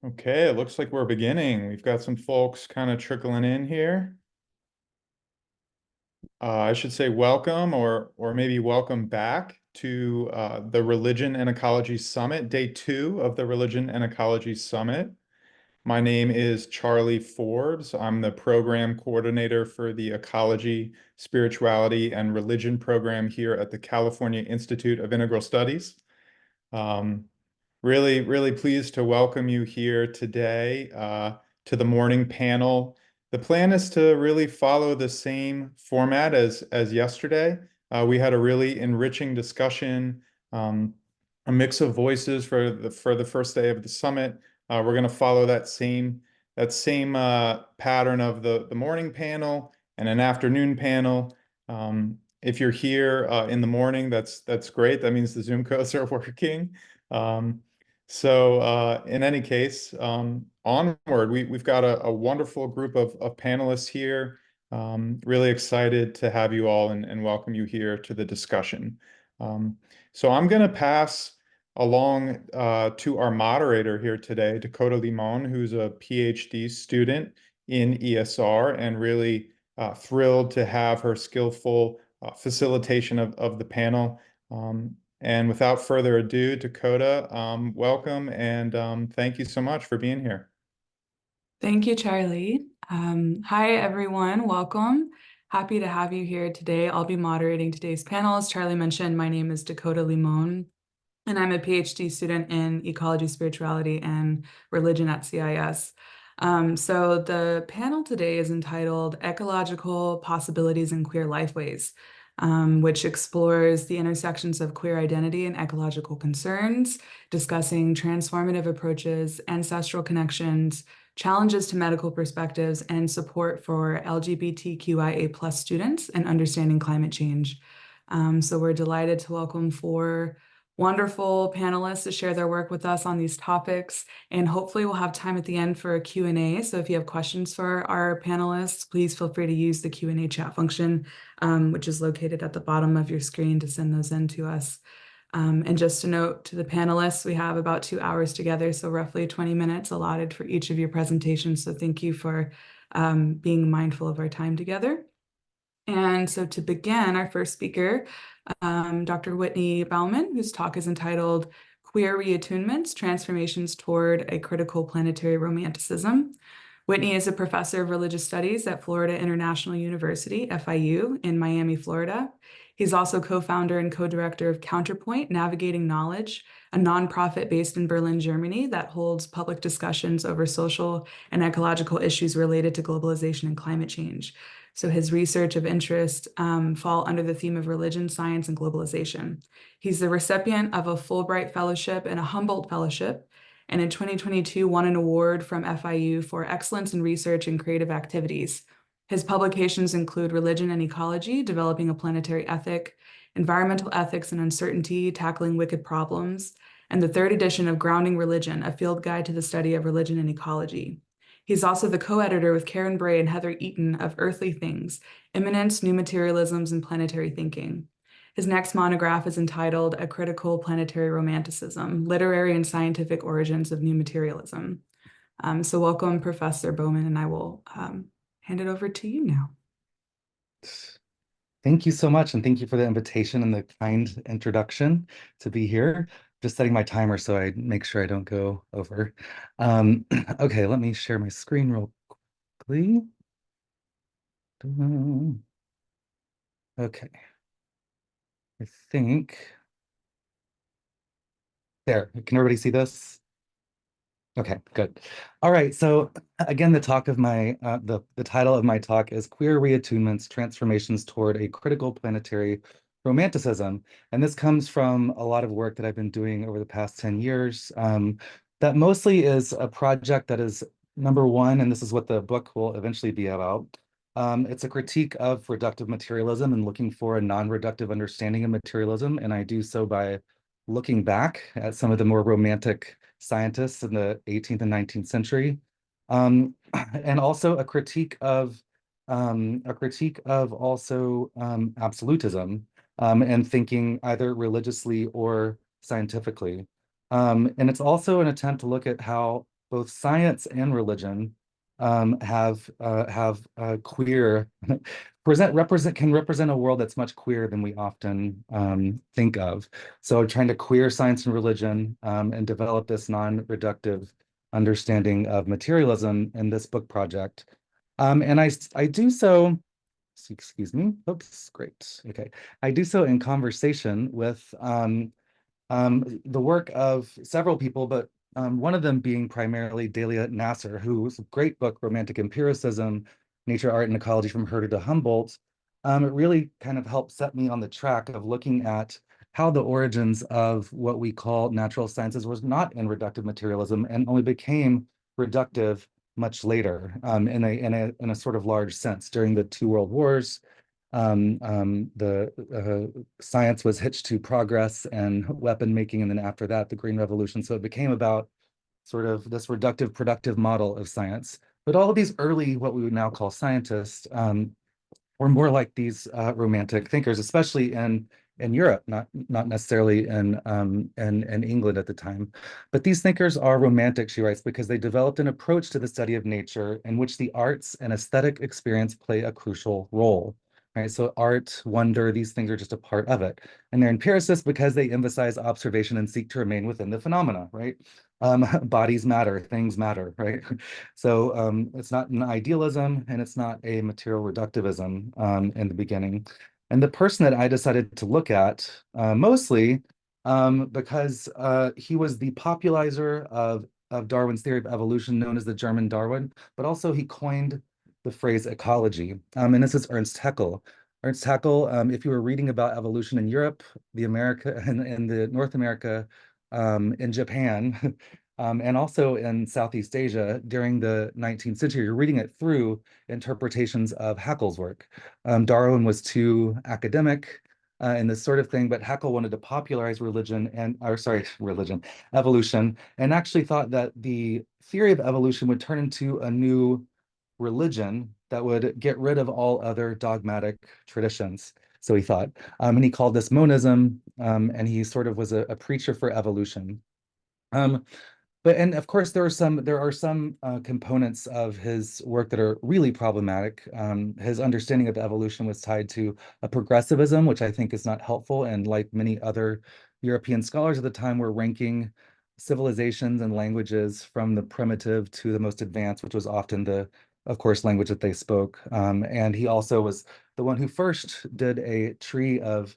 Okay, it looks like we're beginning. We've got some folks kind of trickling in here. I should say welcome or maybe welcome back to the Religion and Ecology Summit, day 2 of the Religion and Ecology Summit. My name is Charlie Forbes. I'm the program coordinator for the Ecology, Spirituality, and Religion program here at the California Institute of Integral Studies. Um, really pleased to welcome you here today to the morning panel. The plan is to really follow the same format as yesterday. We had a really enriching discussion, a mix of voices for the first day of the summit. We're going to follow that same pattern of the morning panel and an afternoon panel. If you're here in the morning, that's great. That means the Zoom codes are working. Um, so in any case, onward, we've got a wonderful group of panelists here. Really excited to have you all and welcome you here to the discussion. So I'm going to pass along to our moderator here today, Dakota Limon, who's a PhD student in ESR and really thrilled to have her skillful facilitation of the panel. And without further ado, Dakota, welcome and thank you so much for being here. Thank you, Charlie. Hi, everyone. Welcome. Happy to have you here today. I'll be moderating today's panel. As Charlie mentioned, my name is Dakota Limon, and I'm a PhD student in ecology, spirituality, and religion at CIS. So the panel today is entitled Ecological Possibilities in Queer Lifeways, which explores the intersections of queer identity and ecological concerns, discussing transformative approaches, ancestral connections, challenges to medical perspectives, and support for LGBTQIA+ students and understanding climate change. So we're delighted to welcome 4 wonderful panelists to share their work with us on these topics, and hopefully we'll have time at the end for a Q&A. So if you have questions for our panelists, please feel free to use the Q&A chat function, which is located at the bottom of your screen, to send those in to us. And just a note to the panelists, we have about 2 hours together, so roughly 20 minutes allotted for each of your presentations. So thank you for being mindful of our time together. And so to begin, our first speaker, Dr. Whitney Bauman, whose talk is entitled Queer Reattunements, Transformations Toward a Critical Planetary Romanticism. Whitney is a professor of religious studies at Florida International University, FIU, in Miami, Florida. He's also co-founder and co-director of Counterpoint, Navigating Knowledge, a nonprofit based in Berlin, Germany, that holds public discussions over social and ecological issues related to globalization and climate change. So his research of interest fall under the theme of religion, science, and globalization. He's the recipient of a Fulbright Fellowship and a Humboldt Fellowship, and in 2022 won an award from FIU for excellence in research and creative activities. His publications include Religion and Ecology, Developing a Planetary Ethic, Environmental Ethics and Uncertainty, Tackling Wicked Problems, and the 3rd edition of Grounding Religion, a Fieldguide to the Study of Religion and Ecology. He's also the co-editor with Karen Bray and Heather Eaton of Earthly Things, Immanence, New Materialisms, and Planetary Thinking. His next monograph is entitled A Critical Planetary Romanticism, Literary and Scientific Origins of New Materialism. So welcome, Professor Bauman, and I will hand it over to you now. Thank you so much, and thank you for the invitation and the kind introduction to be here. Just setting my timer so I make sure I don't go over. Okay, let me share my screen real quickly. Okay. I think there. Can everybody see this? Okay, good. All right, so again, the title of my talk is Queer Reattunements, Transformations Toward a Critical Planetary Romanticism. And this comes from a lot of work that I've been doing over the past 10 years. That mostly is a project that is, number one, and this is what the book will eventually be about. It's a critique of reductive materialism and looking for a non-reductive understanding of materialism. And I do so by looking back at some of the more romantic scientists in the 18th and 19th century, and also a critique of also absolutism and thinking either religiously or scientifically. And it's also an attempt to look at how both science and religion have queer can represent a world that's much queerer than we often think of. So trying to queer science and religion and develop this non-reductive understanding of materialism in this book project. And I do so, excuse me, oops, great, okay. I do so in conversation with the work of several people, but one of them being primarily Delia Nasser, whose great book, Romantic Empiricism, Nature, Art, and Ecology from Herder to Humboldt. It really kind of helped set me on the track of looking at how the origins of what we call natural sciences was not in reductive materialism and only became reductive much later in a sort of large sense during the two world wars. The science was hitched to progress and weapon making, and then after that, the Green Revolution. So it became about sort of this reductive productive model of science. But all of these early, what we would now call scientists, were more like these romantic thinkers, especially in Europe, not necessarily in England at the time. But these thinkers are romantic, she writes, because they developed an approach to the study of nature in which the arts and aesthetic experience play a crucial role. Right, so art, wonder, these things are just a part of it. And they're empiricists because they emphasize observation and seek to remain within the phenomena, right? Bodies matter, things matter, right? So it's not an idealism and it's not a material reductivism in the beginning. And the person that I decided to look at mostly because he was the popularizer of Darwin's theory of evolution known as the German Darwin, but also he coined the phrase ecology. And this is Ernst Haeckel. Ernst Haeckel, if you were reading about evolution in Europe, the America, and the North America, in Japan, and also in Southeast Asia during the 19th century, you're reading it through interpretations of Haeckel's work. Darwin was too academic and this sort of thing, but Haeckel wanted to popularize evolution, and actually thought that the theory of evolution would turn into a new religion that would get rid of all other dogmatic traditions. So he thought, and he called this monism, and he sort of was a preacher for evolution. And of course, there are some components of his work that are really problematic. His understanding of evolution was tied to a progressivism, which I think is not helpful. And like many other European scholars at the time, were ranking civilizations and languages from the primitive to the most advanced, which was often of course, language that they spoke. And he also was the one who first did a tree of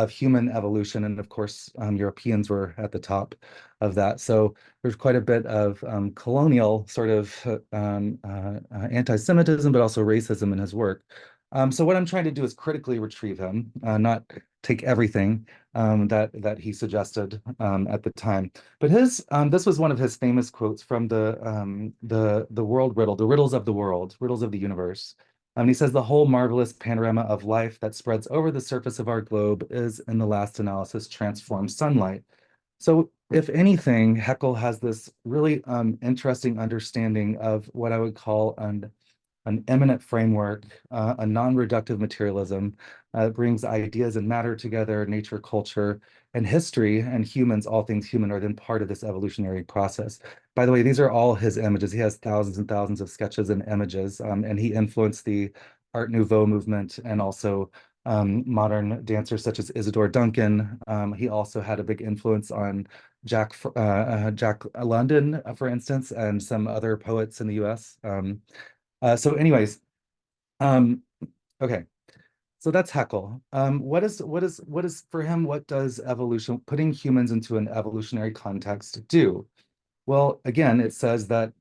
human evolution. And of course, Europeans were at the top of that. So there's quite a bit of colonial sort of anti-Semitism, but also racism in his work. So what I'm trying to do is critically retrieve him, not take everything that he suggested at the time. But this was one of his famous quotes from the world riddle, the riddles of the world, riddles of the universe. He says, the whole marvelous panorama of life that spreads over the surface of our globe is, in the last analysis, transformed sunlight. So if anything, Haeckel has this really interesting understanding of what I would call an immanent framework, a non-reductive materialism, brings ideas and matter together, nature, culture, and history, and humans, all things human, are then part of this evolutionary process. By the way, these are all his images. He has thousands and thousands of sketches and images, and he influenced the Art Nouveau movement and also modern dancers such as Isadora Duncan. He also had a big influence on Jack London, for instance, and some other poets in the US. So anyways, okay. So that's Haeckel. What is for him, what does evolution, putting humans into an evolutionary context, do? Well, again, it says that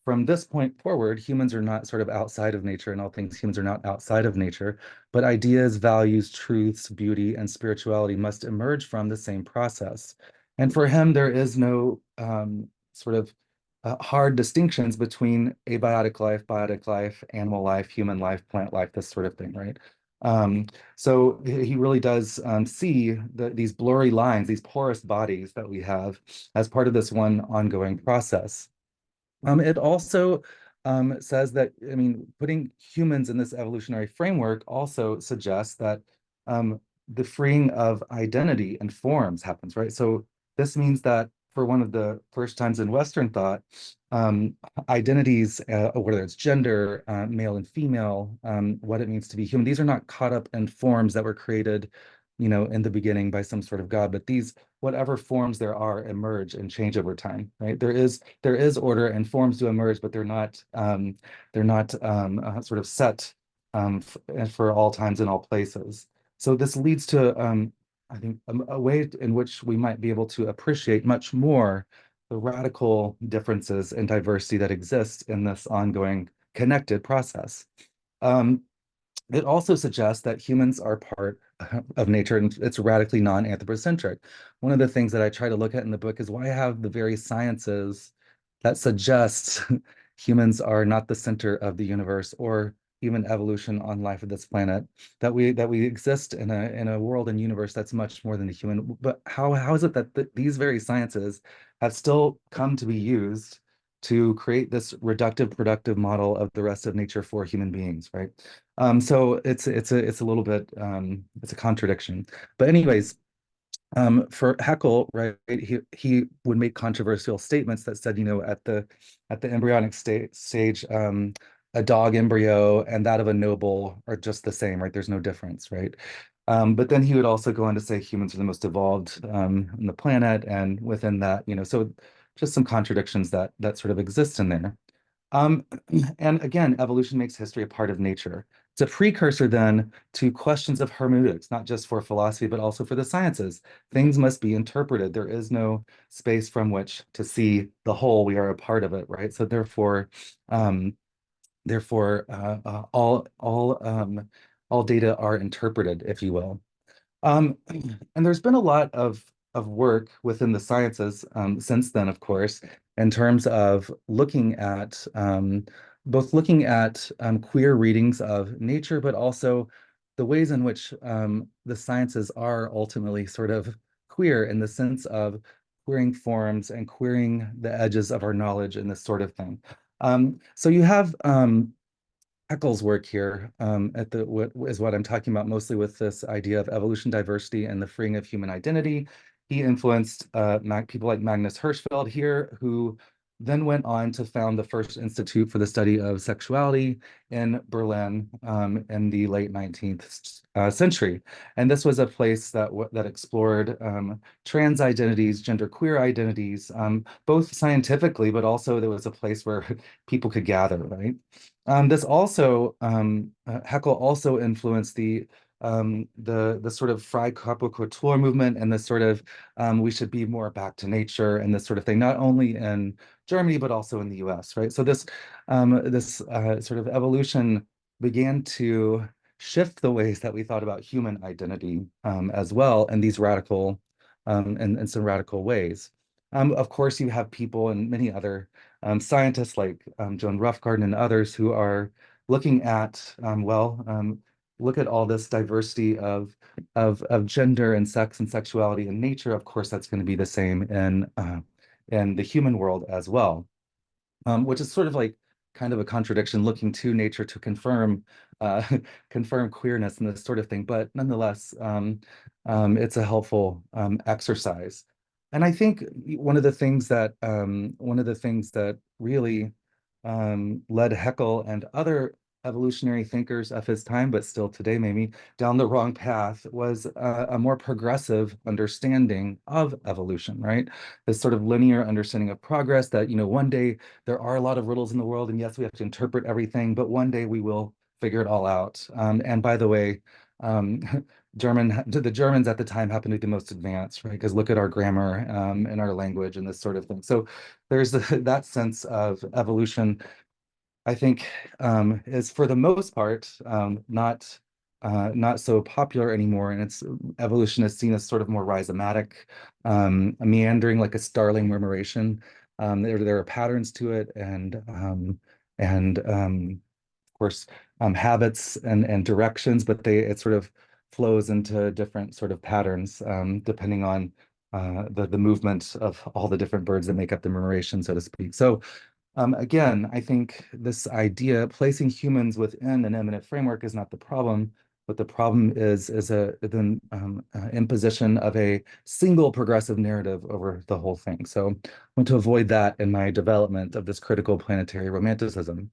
from this point forward, humans are not sort of outside of nature, and all things humans are not outside of nature, but ideas, values, truths, beauty, and spirituality must emerge from the same process. And for him, there is no sort of hard distinctions between abiotic life, biotic life, animal life, human life, plant life, this sort of thing, right? So he really does see these blurry lines, these porous bodies that we have as part of this one ongoing process. It also says that, I mean, putting humans in this evolutionary framework also suggests that the freeing of identity and forms happens, right? So this means that for one of the first times in Western thought, identities, whether it's gender, male and female, what it means to be human, these are not caught up in forms that were created, in the beginning by some sort of God, but these, whatever forms there are, emerge and change over time, right? There is order and forms to emerge, but they're not sort of set for all times and all places. So this leads to, I think, a way in which we might be able to appreciate much more the radical differences and diversity that exists in this ongoing connected process. Um, it also suggests that humans are part of nature and it's radically non-anthropocentric. One of the things that I try to look at in the book is why have the very sciences that suggest humans are not the center of the universe or even evolution on life of this planet, that we exist in a world and universe that's much more than the human. But how is it that these very sciences have still come to be used to create this reductive productive model of the rest of nature for human beings, right? So it's a little bit it's a contradiction. But anyways, for Haeckel, right, he would make controversial statements that said, at the embryonic stage, a dog embryo and that of a noble are just the same, right? There's no difference, right? But then he would also go on to say humans are the most evolved on the planet, and within that, so just some contradictions that sort of exist in there. Um, and again, evolution makes history a part of nature. It's a precursor then to questions of hermeneutics, not just for philosophy, but also for the sciences. Things must be interpreted. There is no space from which to see the whole. We are a part of it, right? So um, therefore, all data are interpreted, if you will. Um, and there's been a lot of work within the sciences since then, of course, in terms of looking at both looking at queer readings of nature, but also the ways in which the sciences are ultimately sort of queer in the sense of queering forms and queering the edges of our knowledge and this sort of thing. So you have Haeckel's work here what is what I'm talking about mostly with this idea of evolution, diversity, and the freeing of human identity. He influenced people like Magnus Hirschfeld here, who then went on to found the first institute for the study of sexuality in Berlin in the late 19th century. And this was a place that explored trans identities, genderqueer identities, both scientifically, but also there was a place where people could gather, right? This also Haeckel also influenced the sort of Freikorpskultur movement and the sort of we should be more back to nature and this sort of thing, not only in Germany but also in the U.S. Right. So this sort of evolution began to shift the ways that we thought about human identity as well in these radical in some radical ways. Of course, you have people and many other scientists like Joan Roughgarden and others who are looking at, look at all this diversity of gender and sex and sexuality and nature. Of course, that's going to be the same in the human world as well, which is sort of like kind of a contradiction, looking to nature to confirm confirm queerness and this sort of thing. But nonetheless, it's a helpful exercise. And I think one of the things that really led Haeckel and other evolutionary thinkers of his time, but still today maybe, down the wrong path was a more progressive understanding of evolution, right? This sort of linear understanding of progress that, one day there are a lot of riddles in the world, and yes, we have to interpret everything, but one day we will figure it all out. And by the way, um, the Germans at the time happened to be the most advanced, right? Because look at our grammar and our language and this sort of thing. So there's that sense of evolution, I think, is for the most part not so popular anymore, and its evolution is seen as sort of more rhizomatic, meandering like a starling murmuration. There are patterns to it, and of course habits and directions, but it sort of flows into different sort of patterns depending on the movement of all the different birds that make up the murmuration, so to speak. So again, I think this idea, placing humans within an eminent framework is not the problem. What the problem is the imposition of a single progressive narrative over the whole thing. So I want to avoid that in my development of this critical planetary romanticism.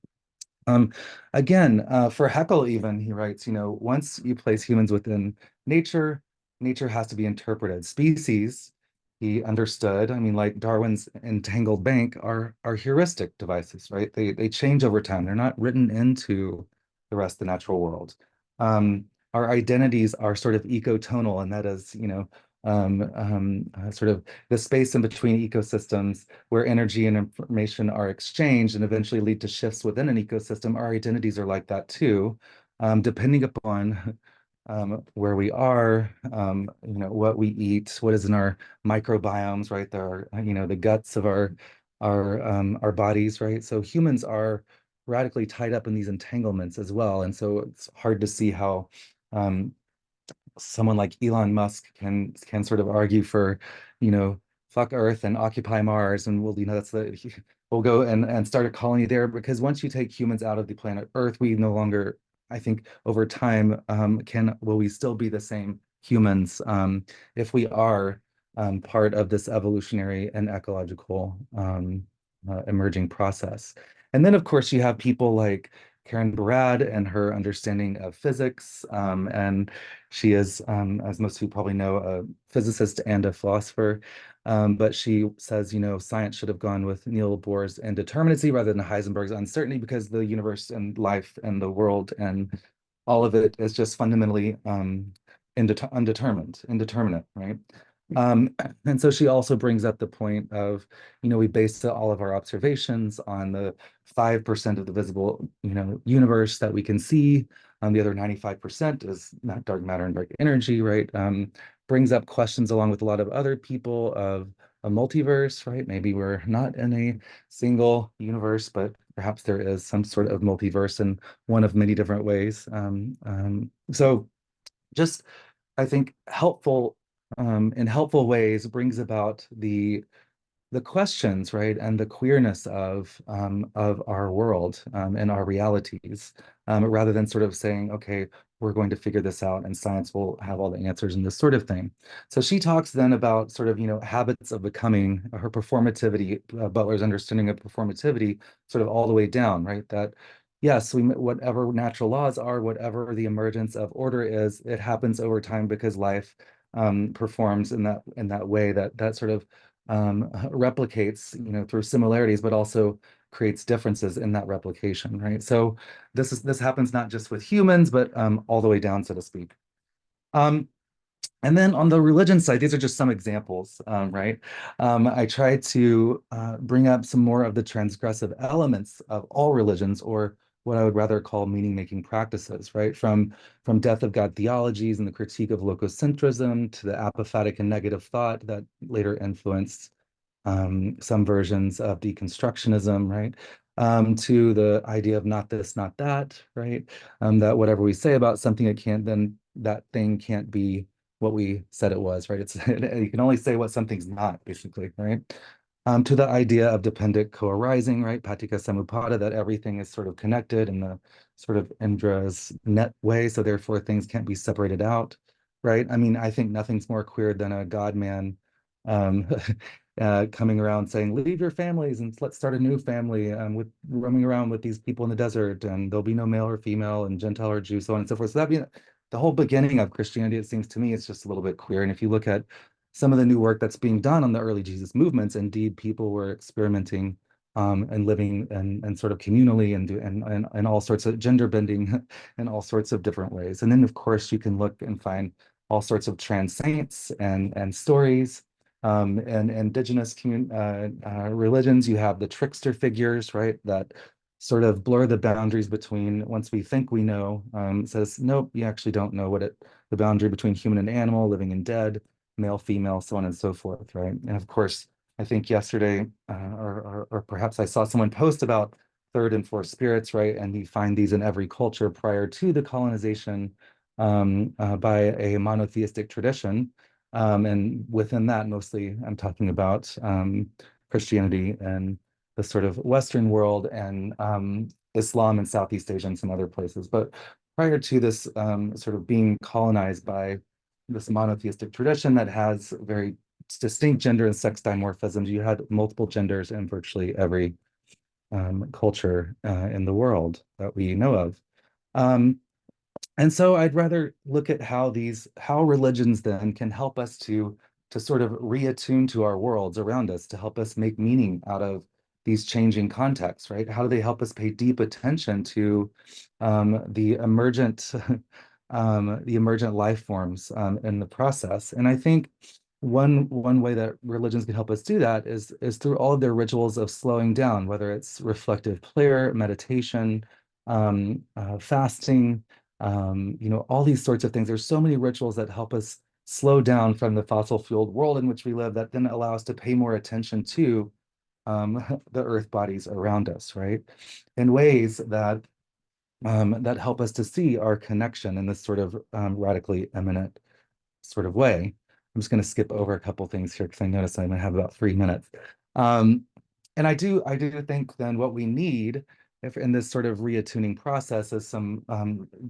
Again, for Haeckel even, he writes, once you place humans within nature, nature has to be interpreted. Species, he understood, I mean, like Darwin's entangled bank are heuristic devices, right? They change over time. They're not written into the rest of the natural world. Our identities are sort of ecotonal, and that is, sort of the space in between ecosystems where energy and information are exchanged and eventually lead to shifts within an ecosystem. Our identities are like that too, depending upon where we are, what we eat, what is in our microbiomes, right? There are, the guts of our bodies, right? So humans are radically tied up in these entanglements as well. And so it's hard to see how someone like Elon Musk can sort of argue for, fuck Earth and occupy Mars, and we'll go and start a colony there, because once you take humans out of the planet Earth, we no longer, I think, over time, will we still be the same humans if we are part of this evolutionary and ecological emerging process. And then, of course, you have people like Karen Barad and her understanding of physics. And she is, as most of you probably know, a physicist and a philosopher. But she says, science should have gone with Niels Bohr's indeterminacy rather than Heisenberg's uncertainty, because the universe and life and the world and all of it is just fundamentally indeterminate, right? And so she also brings up the point of, we base all of our observations on the 5% of the visible, universe that we can see. The other 95% is not dark matter and dark energy, right? Brings up questions along with a lot of other people of a multiverse, right? Maybe we're not in a single universe, but perhaps there is some sort of multiverse in one of many different ways. So just, I think, in helpful ways brings about the questions, right, and the queerness of our world and our realities, rather than sort of saying, okay, we're going to figure this out and science will have all the answers and this sort of thing. So she talks then about sort of, habits of becoming, her performativity, Butler's understanding of performativity, sort of all the way down, right? That yes, whatever natural laws are, whatever the emergence of order is, it happens over time because life performs in that way that sort of replicates, through similarities, but also creates differences in that replication, right? So this happens not just with humans, but all the way down, so to speak. And then on the religion side, these are just some examples, right? I try to bring up some more of the transgressive elements of all religions, or what I would rather call meaning-making practices, right? From death of God theologies and the critique of logocentrism to the apophatic and negative thought that later influenced some versions of deconstructionism, right? To the idea of not this, not that, right? That whatever we say about something, then that thing can't be what we said it was, right? You can only say what something's not, basically, right? To the idea of dependent co-arising, right? Patika Samuppada, that everything is sort of connected in the sort of Indra's net way, so therefore things can't be separated out, right? I mean, I think nothing's more queer than a God man coming around saying, leave your families and let's start a new family, with roaming around with these people in the desert, and there'll be no male or female and Gentile or Jew, so on and so forth. So that'd be the whole beginning of Christianity. It seems to me it's just a little bit queer. And if you look at some of the new work that's being done on the early Jesus movements, indeed people were experimenting and living and sort of communally and all sorts of gender bending in all sorts of different ways. And then of course you can look and find all sorts of trans saints and stories. And indigenous religions, you have the trickster figures, right, that sort of blur the boundaries between, once we think we know, says, nope, you actually don't know the boundary between human and animal, living and dead, male, female, so on and so forth, right? And of course, I think yesterday, or perhaps I saw someone post about third and fourth spirits, right? And you find these in every culture prior to the colonization by a monotheistic tradition. And within that, mostly I'm talking about Christianity and the sort of Western world, and Islam in Southeast Asia and some other places. But prior to this sort of being colonized by this monotheistic tradition that has very distinct gender and sex dimorphisms, you had multiple genders in virtually every culture in the world that we know of. And so I'd rather look at how religions then can help us to sort of reattune to our worlds around us, to help us make meaning out of these changing contexts, right? How do they help us pay deep attention to the emergent life forms in the process? And I think one way that religions can help us do that is through all of their rituals of slowing down, whether it's reflective prayer, meditation, fasting, all these sorts of things. There's so many rituals that help us slow down from the fossil fueled world in which we live that then allow us to pay more attention to the earth bodies around us, right? In ways that that help us to see our connection in this sort of radically immanent sort of way. I'm just going to skip over a couple things here because I notice I might have about 3 minutes. And I do think then what we need if in this sort of reattuning process is some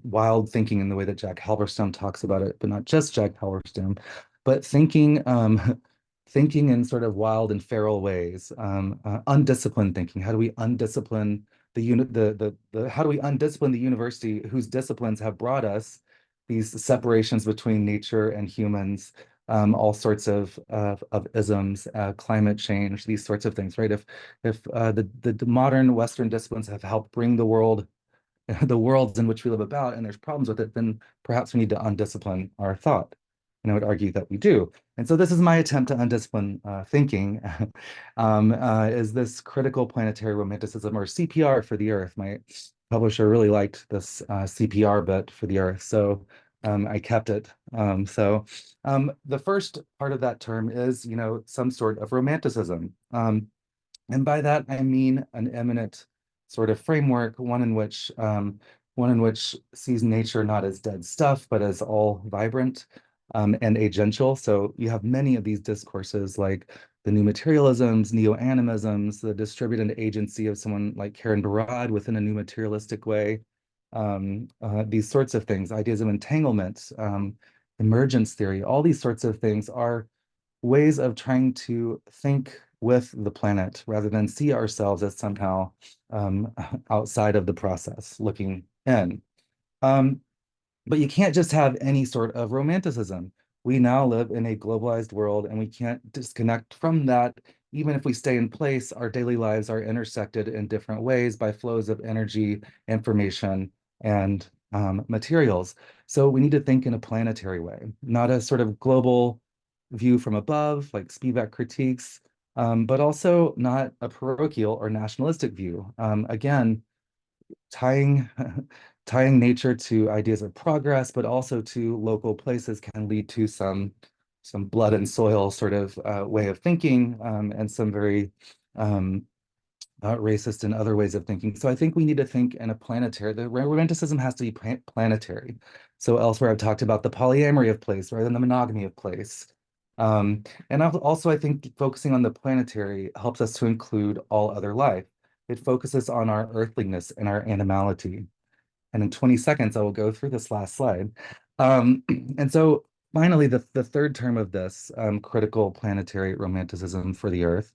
wild thinking in the way that Jack Halberstam talks about it, but not just Jack Halberstam, but thinking thinking in sort of wild and feral ways, undisciplined thinking. How do we undiscipline how do we undiscipline the university whose disciplines have brought us these separations between nature and humans, all sorts of isms, climate change, these sorts of things, right? If the modern Western disciplines have helped bring the world, the worlds in which we live about, and there's problems with it, then perhaps we need to undiscipline our thought. And I would argue that we do. And so this is my attempt to undiscipline thinking, is this critical planetary romanticism, or CPR for the Earth. My publisher really liked this CPR bit for the Earth, so I kept it. The first part of that term is, some sort of romanticism. And by that, I mean an eminent sort of framework, one in which sees nature not as dead stuff, but as all vibrant and agential. So you have many of these discourses like the new materialisms, neo-animisms, the distributed agency of someone like Karen Barad within a new materialistic way, these sorts of things, ideas of entanglement, emergence theory, all these sorts of things are ways of trying to think with the planet rather than see ourselves as somehow outside of the process, looking in. But you can't just have any sort of romanticism. We now live in a globalized world and we can't disconnect from that. Even if we stay in place, our daily lives are intersected in different ways by flows of energy, information, and materials. So we need to think in a planetary way, not a sort of global view from above, like Spivak critiques, but also not a parochial or nationalistic view. Again, tying tying nature to ideas of progress, but also to local places can lead to some blood and soil sort of way of thinking, and some very racist and other ways of thinking. So I think we need to think in a planetary, the romanticism has to be planetary. So elsewhere I've talked about the polyamory of place rather than the monogamy of place. And also I think focusing on the planetary helps us to include all other life. It focuses on our earthliness and our animality. And in 20 seconds, I will go through this last slide. And so finally, the third term of this critical planetary romanticism for the Earth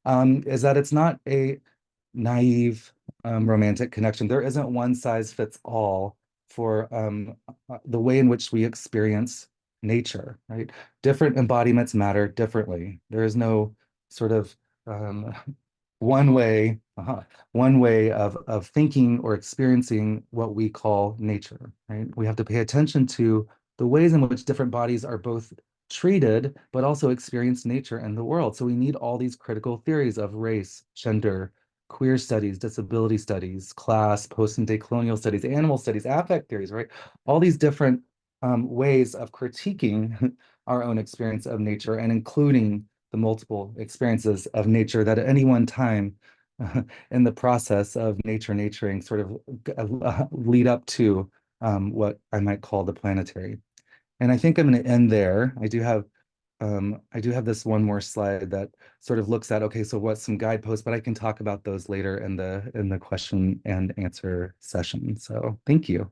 is that it's not a naive romantic connection. There isn't one size fits all for the way in which we experience nature, right? Different embodiments matter differently. There is no sort of one way of thinking or experiencing what we call nature, right? We have to pay attention to the ways in which different bodies are both treated, but also experience nature and the world. So we need all these critical theories of race, gender, queer studies, disability studies, class, post and decolonial studies, animal studies, affect theories, right? All these different ways of critiquing our own experience of nature and including the multiple experiences of nature that at any one time in the process of naturing sort of lead up to what I might call the planetary. And I think I'm going to end there. I do have this one more slide that sort of looks at, okay, so what's some guideposts, but I can talk about those later in the question and answer session. So thank you.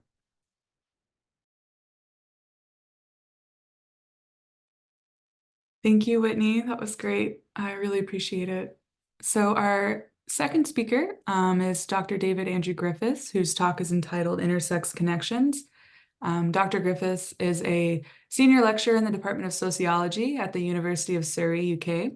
Thank you, Whitney. That was great. I really appreciate it. So our second speaker is Dr. David Andrew Griffiths, whose talk is entitled Intersex Connections. Dr. Griffiths is a senior lecturer in the Department of Sociology at the University of Surrey, UK.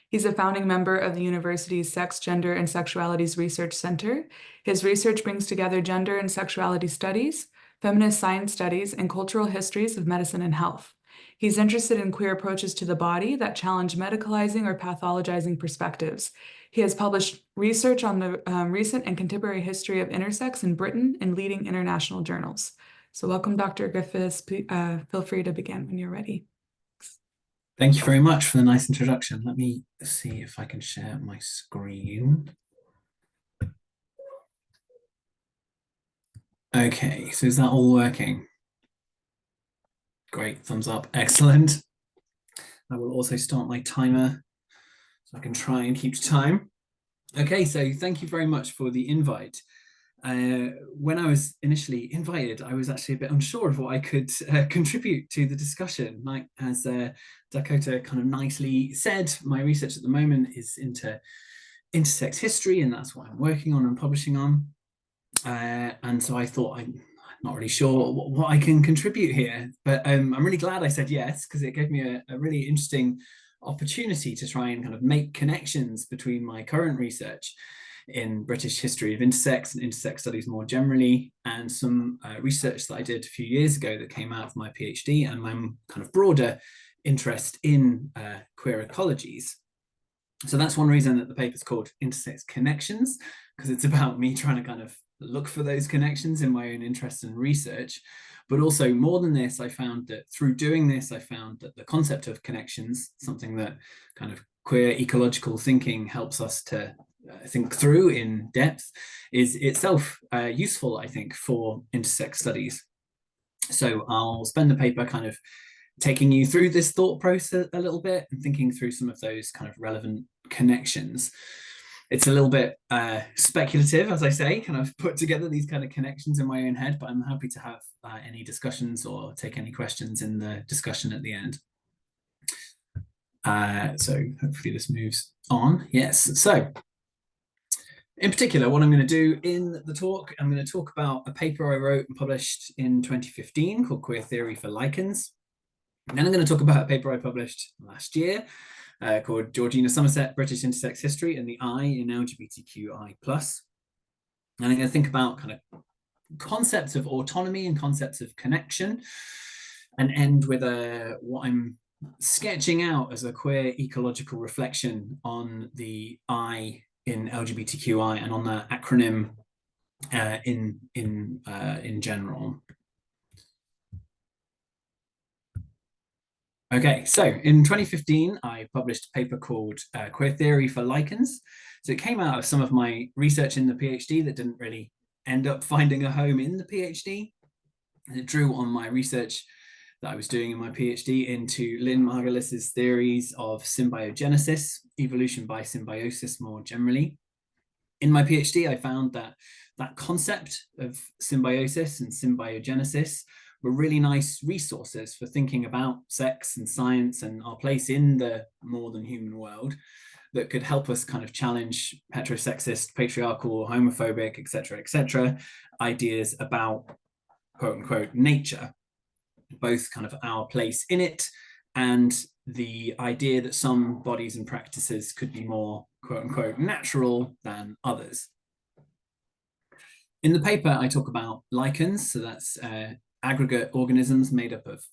He's a founding member of the university's Sex, Gender, and Sexualities Research Center. His research brings together gender and sexuality studies, feminist science studies, and cultural histories of medicine and health. He's interested in queer approaches to the body that challenge medicalizing or pathologizing perspectives. He has published research on the recent and contemporary history of intersex in Britain in leading international journals. So welcome, Dr. Griffiths. Feel free to begin when you're ready. Thank you very much for the nice introduction. Let me see if I can share my screen. Okay, so is that all working? Great, thumbs up, excellent. I will also start my timer so I can try and keep time. Okay, so thank you very much for the invite. When I was initially invited, I was actually a bit unsure of what I could contribute to the discussion. Like, as Dakota kind of nicely said, my research at the moment is into intersex history, and that's what I'm working on and publishing on. And so I thought, I'm not really sure what I can contribute here, but I'm really glad I said yes, because it gave me a really interesting opportunity to try and kind of make connections between my current research in British history of intersex and intersex studies more generally, and some research that I did a few years ago that came out of my PhD and my kind of broader interest in queer ecologies. So that's one reason that the paper is called Intersex Connections, because it's about me trying to kind of look for those connections in my own interest and research. But also, more than this, I found that through doing this, I found that the concept of connections, something that kind of queer ecological thinking helps us to think through in depth, is itself useful, I think, for intersex studies. So I'll spend the paper kind of taking you through this thought process a little bit and thinking through some of those kind of relevant connections. It's a little bit speculative, as I say, kind of put together these kind of connections in my own head, but I'm happy to have any discussions or take any questions in the discussion at the end. So hopefully this moves on. Yes, so in particular, what I'm going to do in the talk, I'm going to talk about a paper I wrote and published in 2015 called Queer Theory for Lichens. And then I'm going to talk about a paper I published last year called Georgina Somerset, British Intersex History and the I in LGBTQI+. And I'm going to think about kind of concepts of autonomy and concepts of connection, and end with what I'm sketching out as a queer ecological reflection on the I in LGBTQI and on that acronym in general. Okay, so in 2015, I published a paper called Queer Theory for Lichens. So it came out of some of my research in the PhD that didn't really end up finding a home in the PhD. And it drew on my research that I was doing in my PhD into Lynn Margulis's theories of symbiogenesis, evolution by symbiosis more generally. In my PhD, I found that that concept of symbiosis and symbiogenesis were really nice resources for thinking about sex and science and our place in the more than human world that could help us kind of challenge heterosexist, patriarchal, homophobic, etc., ideas about quote unquote nature, both kind of our place in it and the idea that some bodies and practices could be more quote unquote natural than others. In the paper, I talk about lichens, so that's aggregate organisms made up of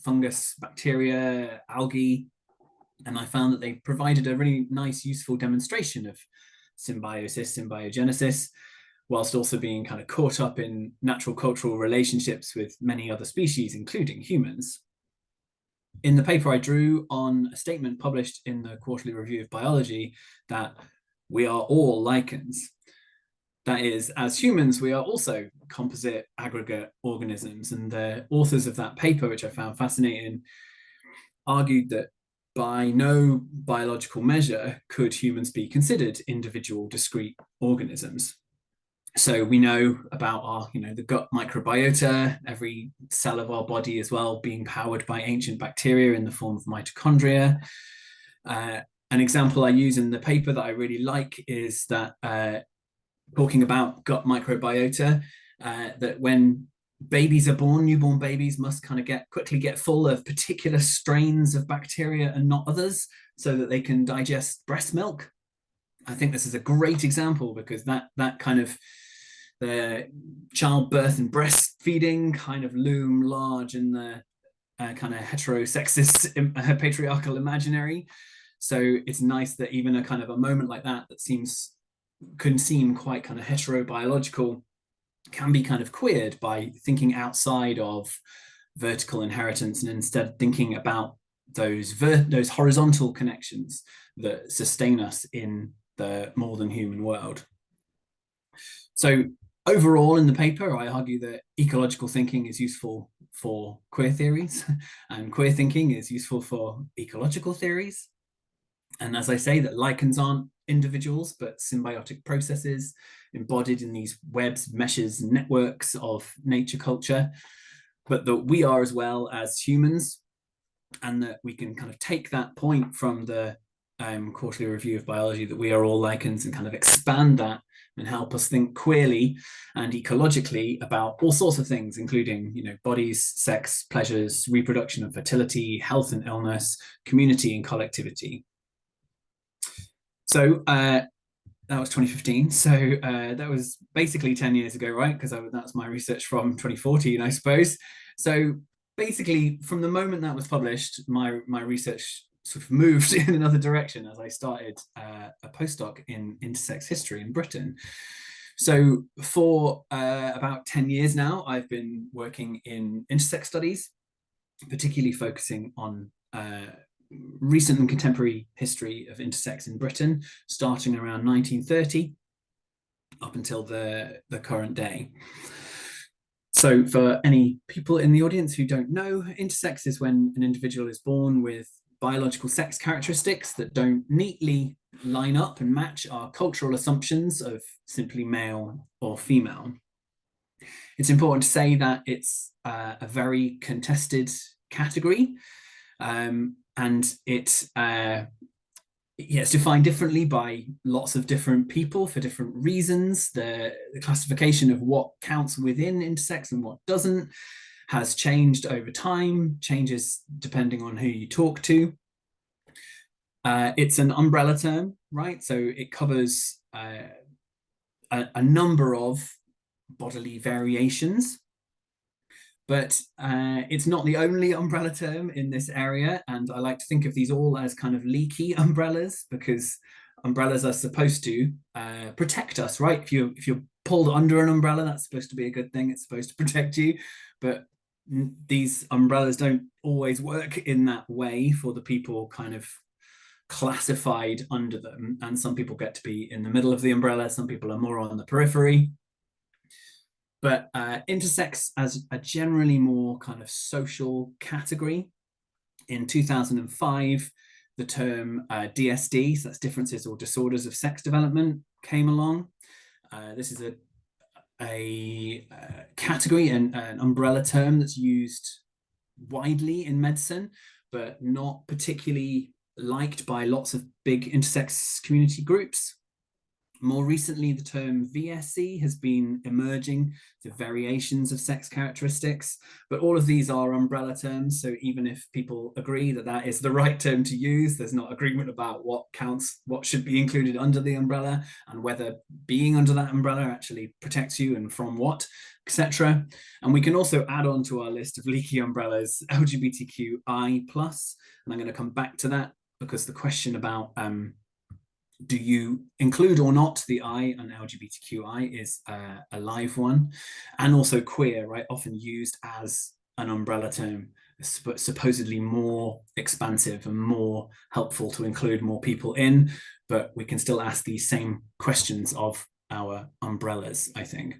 fungus, bacteria, algae, and I found that they provided a really nice, useful demonstration of symbiosis, symbiogenesis, whilst also being kind of caught up in natural cultural relationships with many other species, including humans. In the paper, I drew on a statement published in the Quarterly Review of Biology that we are all lichens. That is, as humans, we are also composite aggregate organisms. And the authors of that paper, which I found fascinating, argued that by no biological measure could humans be considered individual discrete organisms. So we know about our, the gut microbiota, every cell of our body as well being powered by ancient bacteria in the form of mitochondria. An example I use in the paper that I really like is that talking about gut microbiota, that when babies are born, newborn babies must kind of quickly get full of particular strains of bacteria and not others, so that they can digest breast milk. I think this is a great example, because that kind of the childbirth and breastfeeding kind of loom large in the kind of heterosexist patriarchal imaginary. So it's nice that even a kind of a moment like that can seem quite kind of heterobiological, can be kind of queered by thinking outside of vertical inheritance, and instead thinking about those horizontal connections that sustain us in the more than human world. So overall in the paper, I argue that ecological thinking is useful for queer theories and queer thinking is useful for ecological theories. And as I say, that lichens aren't individuals, but symbiotic processes embodied in these webs, meshes, networks of nature culture, but that we are as well as humans, and that we can kind of take that point from the quarterly review of biology, that we are all lichens, and kind of expand that and help us think queerly and ecologically about all sorts of things, including, bodies, sex, pleasures, reproduction and fertility, health and illness, community and collectivity. So that was 2015. So that was basically 10 years ago, right? Because that's my research from 2014, I suppose. So basically, from the moment that was published, my research sort of moved in another direction as I started a postdoc in intersex history in Britain. So for about 10 years now, I've been working in intersex studies, particularly focusing on recent and contemporary history of intersex in Britain, starting around 1930 up until the current day. So for any people in the audience who don't know, intersex is when an individual is born with biological sex characteristics that don't neatly line up and match our cultural assumptions of simply male or female. It's important to say that it's a very contested category, and it's defined differently by lots of different people for different reasons. The classification of what counts within intersex and what doesn't has changed over time, changes depending on who you talk to. It's an umbrella term, right? So it covers a number of bodily variations, but it's not the only umbrella term in this area. And I like to think of these all as kind of leaky umbrellas, because umbrellas are supposed to protect us, right? If you're pulled under an umbrella, that's supposed to be a good thing. It's supposed to protect you, but these umbrellas don't always work in that way for the people kind of classified under them. And some people get to be in the middle of the umbrella, some people are more on the periphery. But intersex as a generally more kind of social category. In 2005, the term DSD, so that's differences or disorders of sex development, came along. This is a category and an umbrella term that's used widely in medicine, but not particularly liked by lots of big intersex community groups. More recently, the term VSC has been emerging, the variations of sex characteristics, but all of these are umbrella terms. So even if people agree that that is the right term to use, there's not agreement about what counts, what should be included under the umbrella, and whether being under that umbrella actually protects you and from what, etc. And we can also add on to our list of leaky umbrellas LGBTQI+, and I'm going to come back to that, because the question about do you include or not the I and LGBTQI is a live one, and also queer, right? Often used as an umbrella term, supposedly more expansive and more helpful to include more people in, but we can still ask these same questions of our umbrellas, I think.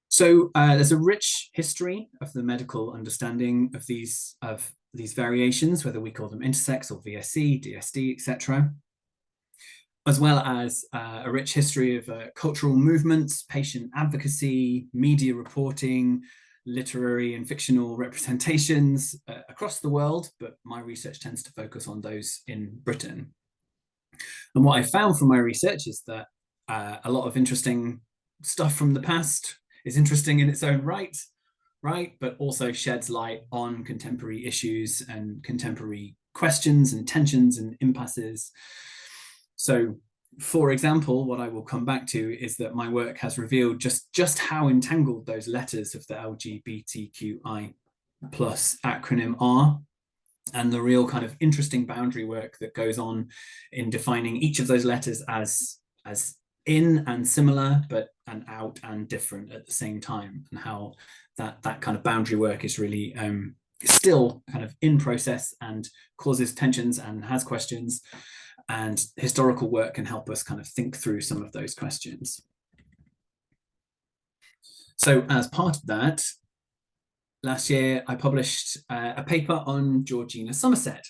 So there's a rich history of the medical understanding of these variations, whether we call them intersex or VSC, DSD, etc. as well as a rich history of cultural movements, patient advocacy, media reporting, literary and fictional representations across the world, but my research tends to focus on those in Britain. And what I found from my research is that a lot of interesting stuff from the past is interesting in its own right, but also sheds light on contemporary issues and contemporary questions and tensions and impasses. So, for example, what I will come back to is that my work has revealed just how entangled those letters of the LGBTQI plus acronym are, and the real kind of interesting boundary work that goes on in defining each of those letters as in and similar, but and out and different at the same time, and how that kind of boundary work is really still kind of in process and causes tensions and has questions, and historical work can help us kind of think through some of those questions. So as part of that, last year I published a paper on Georgina Somerset.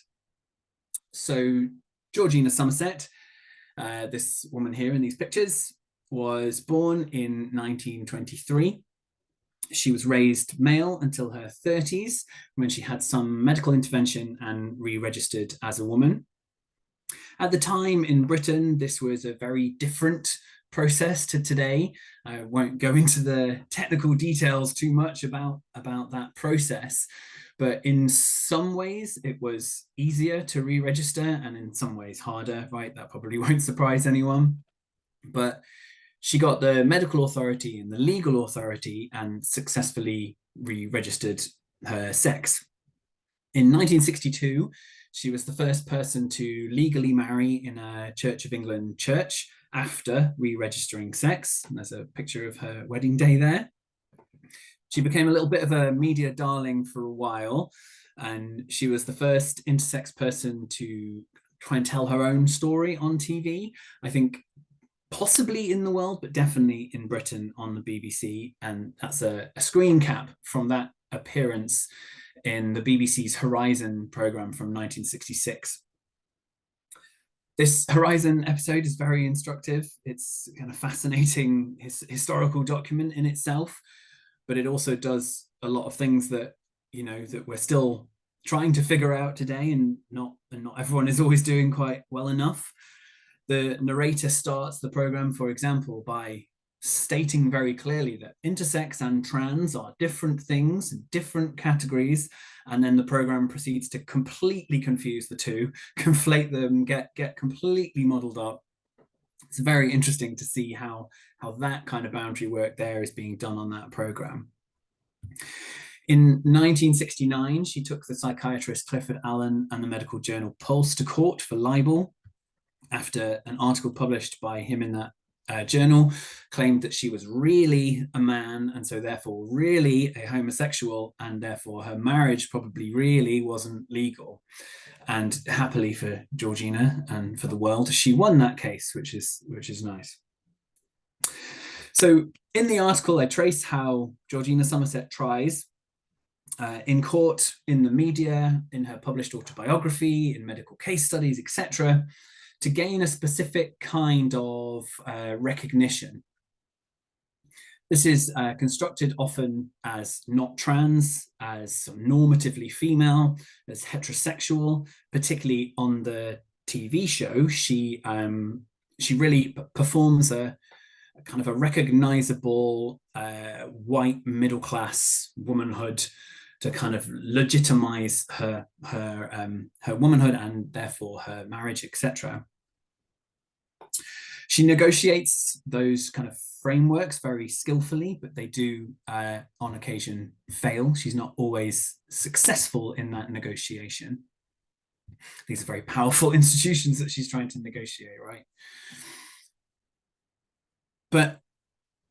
So Georgina Somerset, this woman here in these pictures, was born in 1923. She was raised male until her 30s, when she had some medical intervention and re-registered as a woman. At the time in Britain, this was a very different process to today. I won't go into the technical details too much about that process, but in some ways it was easier to re-register and in some ways harder, right? That probably won't surprise anyone. But she got the medical authority and the legal authority and successfully re-registered her sex. In 1962, she was the first person to legally marry in a Church of England church after re-registering sex. And there's a picture of her wedding day there. She became a little bit of a media darling for a while, and she was the first intersex person to try and tell her own story on TV. I think possibly in the world, but definitely in Britain on the BBC. And that's a screen cap from that appearance in the BBC's Horizon programme from 1966. This Horizon episode is very instructive. It's kind of fascinating historical document in itself, but it also does a lot of things that, you know, that we're still trying to figure out today, and not everyone is always doing quite well enough. The narrator starts the program, for example, by stating very clearly that intersex and trans are different things, different categories, and then the program proceeds to completely confuse the two, conflate them, get completely muddled up. It's very interesting to see how that kind of boundary work there is being done on that program. In 1969, she took the psychiatrist Clifford Allen and the medical journal Pulse to court for libel, after an article published by him in that journal claimed that she was really a man, and so therefore really a homosexual, and therefore her marriage probably really wasn't legal. And happily for Georgina and for the world, she won that case, which is nice. So in the article, I trace how Georgina Somerset tries in court, in the media, in her published autobiography, in medical case studies, etc., to gain a specific kind of recognition. This is constructed often as not trans, as normatively female, as heterosexual. Particularly on the TV show, she really performs a kind of a recognizable white middle class womanhood to kind of legitimize her womanhood and therefore her marriage, etc. She negotiates those kind of frameworks very skillfully, but they do on occasion fail. She's not always successful in that negotiation. These are very powerful institutions that she's trying to negotiate, right? But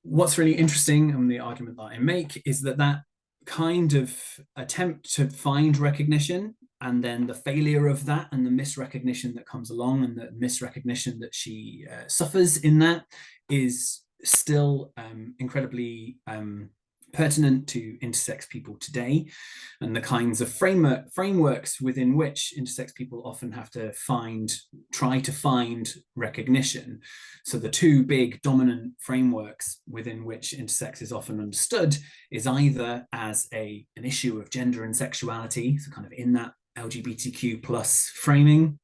what's really interesting, and the argument that I make, is that kind of attempt to find recognition, and then the failure of that, and the misrecognition that comes along, and the misrecognition that she suffers in that, is still incredibly pertinent to intersex people today, and the kinds of frameworks within which intersex people often have to try to find recognition. So the two big dominant frameworks within which intersex is often understood is either as an issue of gender and sexuality, so kind of in that LGBTQ plus framing,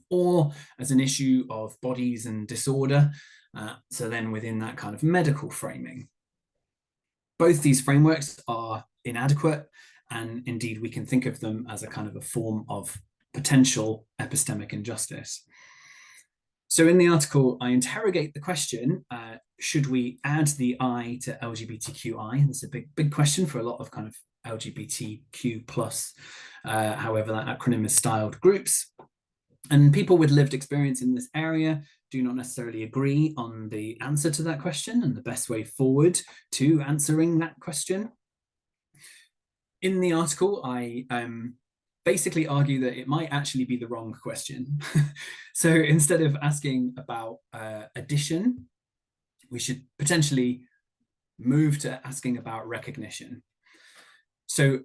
or as an issue of bodies and disorder, so then within that kind of medical framing. Both these frameworks are inadequate, and indeed we can think of them as a kind of a form of potential epistemic injustice. So in the article, I interrogate the question, should we add the I to LGBTQI? And it's a big question for a lot of kind of LGBTQ plus, however that acronym is styled, groups. And people with lived experience in this area do not necessarily agree on the answer to that question and the best way forward to answering that question. In the article, I basically argue that it might actually be the wrong question. So instead of asking about addition, we should potentially move to asking about recognition. So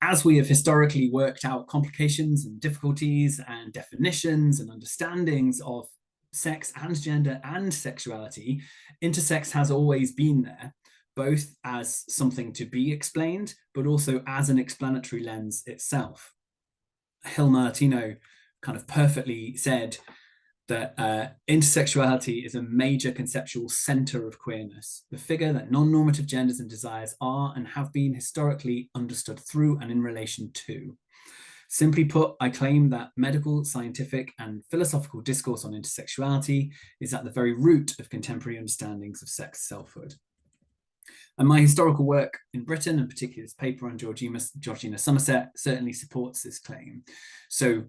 as we have historically worked out complications and difficulties and definitions and understandings of sex and gender and sexuality, intersex has always been there, both as something to be explained, but also as an explanatory lens itself. Hill-Martino kind of perfectly said that intersexuality is a major conceptual center of queerness, the figure that non-normative genders and desires are and have been historically understood through and in relation to. Simply put, I claim that medical, scientific, and philosophical discourse on intersexuality is at the very root of contemporary understandings of sex selfhood. And my historical work in Britain, and particularly this paper on Georgina Somerset, certainly supports this claim. So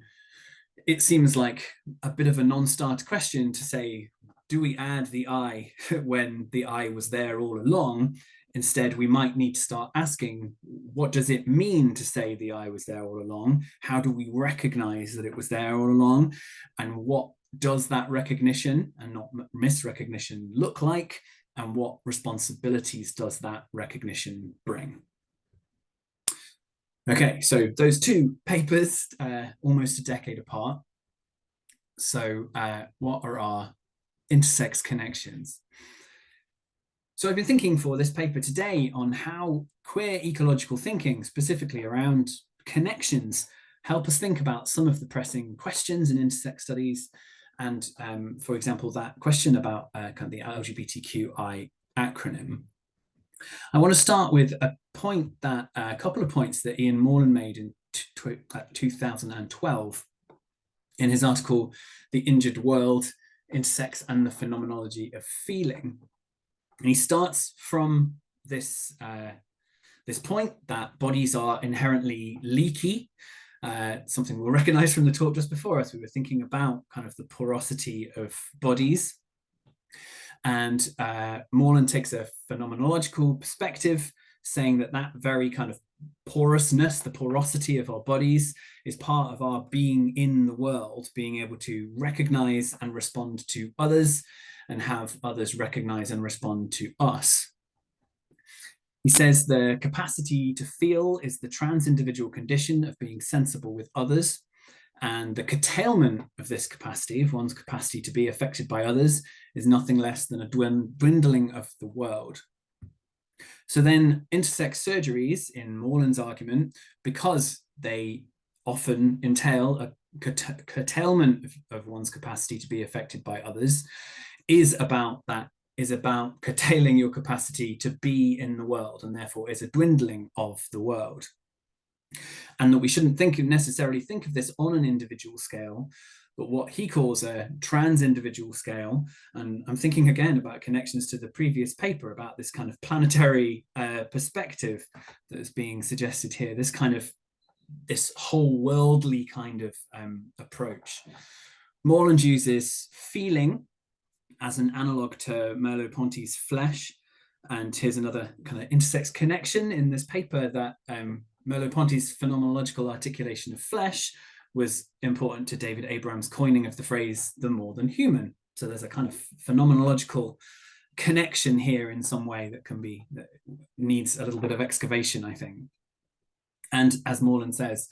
it seems like a bit of a non-starter question to say, do we add the I when the I was there all along? Instead, we might need to start asking, what does it mean to say the I was there all along? How do we recognize that it was there all along? And what does that recognition and not misrecognition look like? And what responsibilities does that recognition bring? Okay, so those two papers, almost a decade apart. So what are our intersex connections? So I've been thinking for this paper today on how queer ecological thinking, specifically around connections, help us think about some of the pressing questions in intersex studies. And for example, that question about kind of the LGBTQI acronym. I want to start with a couple of points that Ian Morland made in 2012 in his article, The Injured World, Intersex and the Phenomenology of Feeling. And he starts from this point that bodies are inherently leaky, something we'll recognize from the talk just before us. We were thinking about kind of the porosity of bodies. And Morland takes a phenomenological perspective, saying that that very kind of porousness, the porosity of our bodies, is part of our being in the world, being able to recognize and respond to others and have others recognize and respond to us. He says the capacity to feel is the trans-individual condition of being sensible with others, and the curtailment of this capacity, of one's capacity to be affected by others, is nothing less than a dwindling of the world. So then intersex surgeries, in Morland's argument, because they often entail a curtailment of one's capacity to be affected by others, is about curtailing your capacity to be in the world, and therefore is a dwindling of the world. And that we shouldn't necessarily think of this on an individual scale, but what he calls a trans-individual scale. And I'm thinking again about connections to the previous paper about this kind of planetary perspective that is being suggested here, this whole worldly kind of approach. Morland uses feeling as an analog to Merleau-Ponty's flesh. And here's another kind of intersex connection in this paper, that Merleau-Ponty's phenomenological articulation of flesh was important to David Abrams' coining of the phrase, the more than human. So there's a kind of phenomenological connection here in some way that needs a little bit of excavation, I think. And as Moreland says,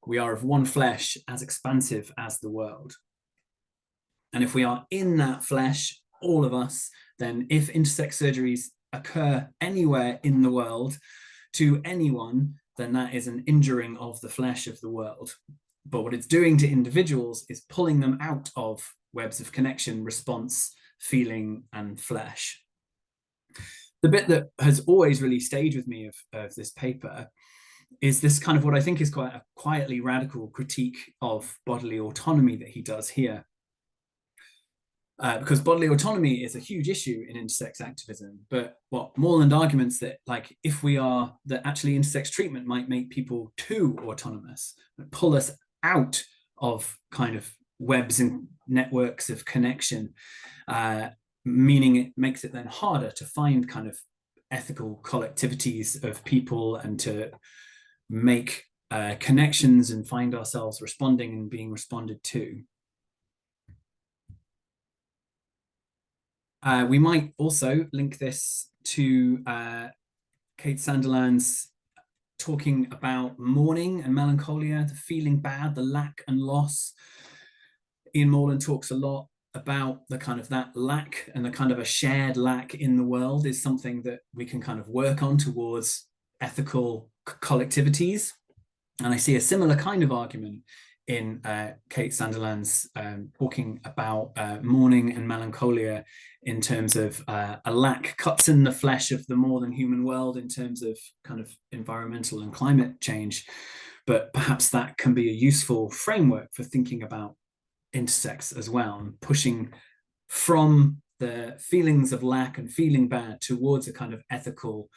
we are of one flesh, as expansive as the world. And if we are in that flesh, all of us, then if intersex surgeries occur anywhere in the world to anyone, then that is an injuring of the flesh of the world. But what it's doing to individuals is pulling them out of webs of connection, response, feeling, and flesh. The bit that has always really stayed with me of this paper is this kind of what I think is quite a quietly radical critique of bodily autonomy that he does here. Because bodily autonomy is a huge issue in intersex activism, but what Moreland arguments that that actually intersex treatment might make people too autonomous, pull us out of kind of webs and networks of connection, meaning it makes it then harder to find kind of ethical collectivities of people and to make connections and find ourselves responding and being responded to. We might also link this to Kate Sandilands talking about mourning and melancholia, the feeling bad, the lack and loss. Ian Moreland talks a lot about the kind of that lack, and the kind of a shared lack in the world is something that we can kind of work on towards ethical collectivities. And I see a similar kind of argument in Kate Sandilands talking about mourning and melancholia in terms of a lack cuts in the flesh of the more than human world in terms of kind of environmental and climate change. But perhaps that can be a useful framework for thinking about intersex as well, and pushing from the feelings of lack and feeling bad towards a kind of ethical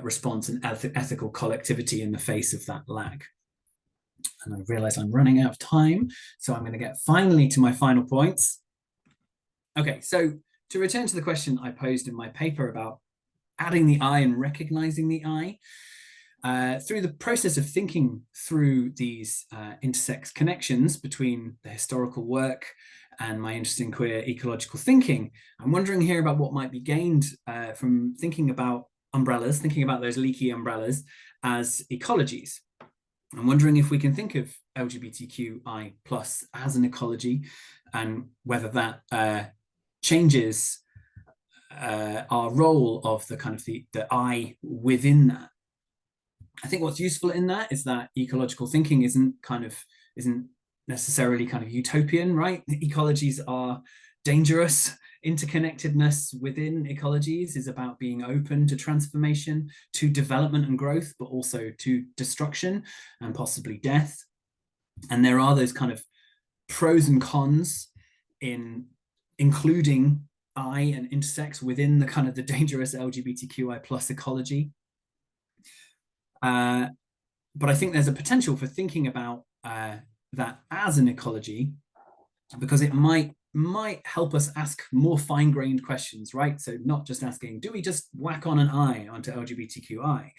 response and ethical collectivity in the face of that lack. And I realize I'm running out of time, so I'm going to get finally to my final points. Okay, so to return to the question I posed in my paper about adding the I and recognizing the I, through the process of thinking through these intersex connections between the historical work and my interest in queer ecological thinking, I'm wondering here about what might be gained from thinking about umbrellas, thinking about those leaky umbrellas as ecologies. I'm wondering if we can think of LGBTQI+ as an ecology, and whether that changes our role of the kind of the I within that. I think what's useful in that is that ecological thinking isn't necessarily kind of utopian, right? Ecologies are dangerous. Interconnectedness within ecologies is about being open to transformation, to development and growth, but also to destruction and possibly death. And there are those kind of pros and cons in including I and intersex within the kind of the dangerous LGBTQI+ ecology. But I think there's a potential for thinking about that as an ecology, because it might help us ask more fine-grained questions, right? So not just asking, do we just whack on an I onto LGBTQI?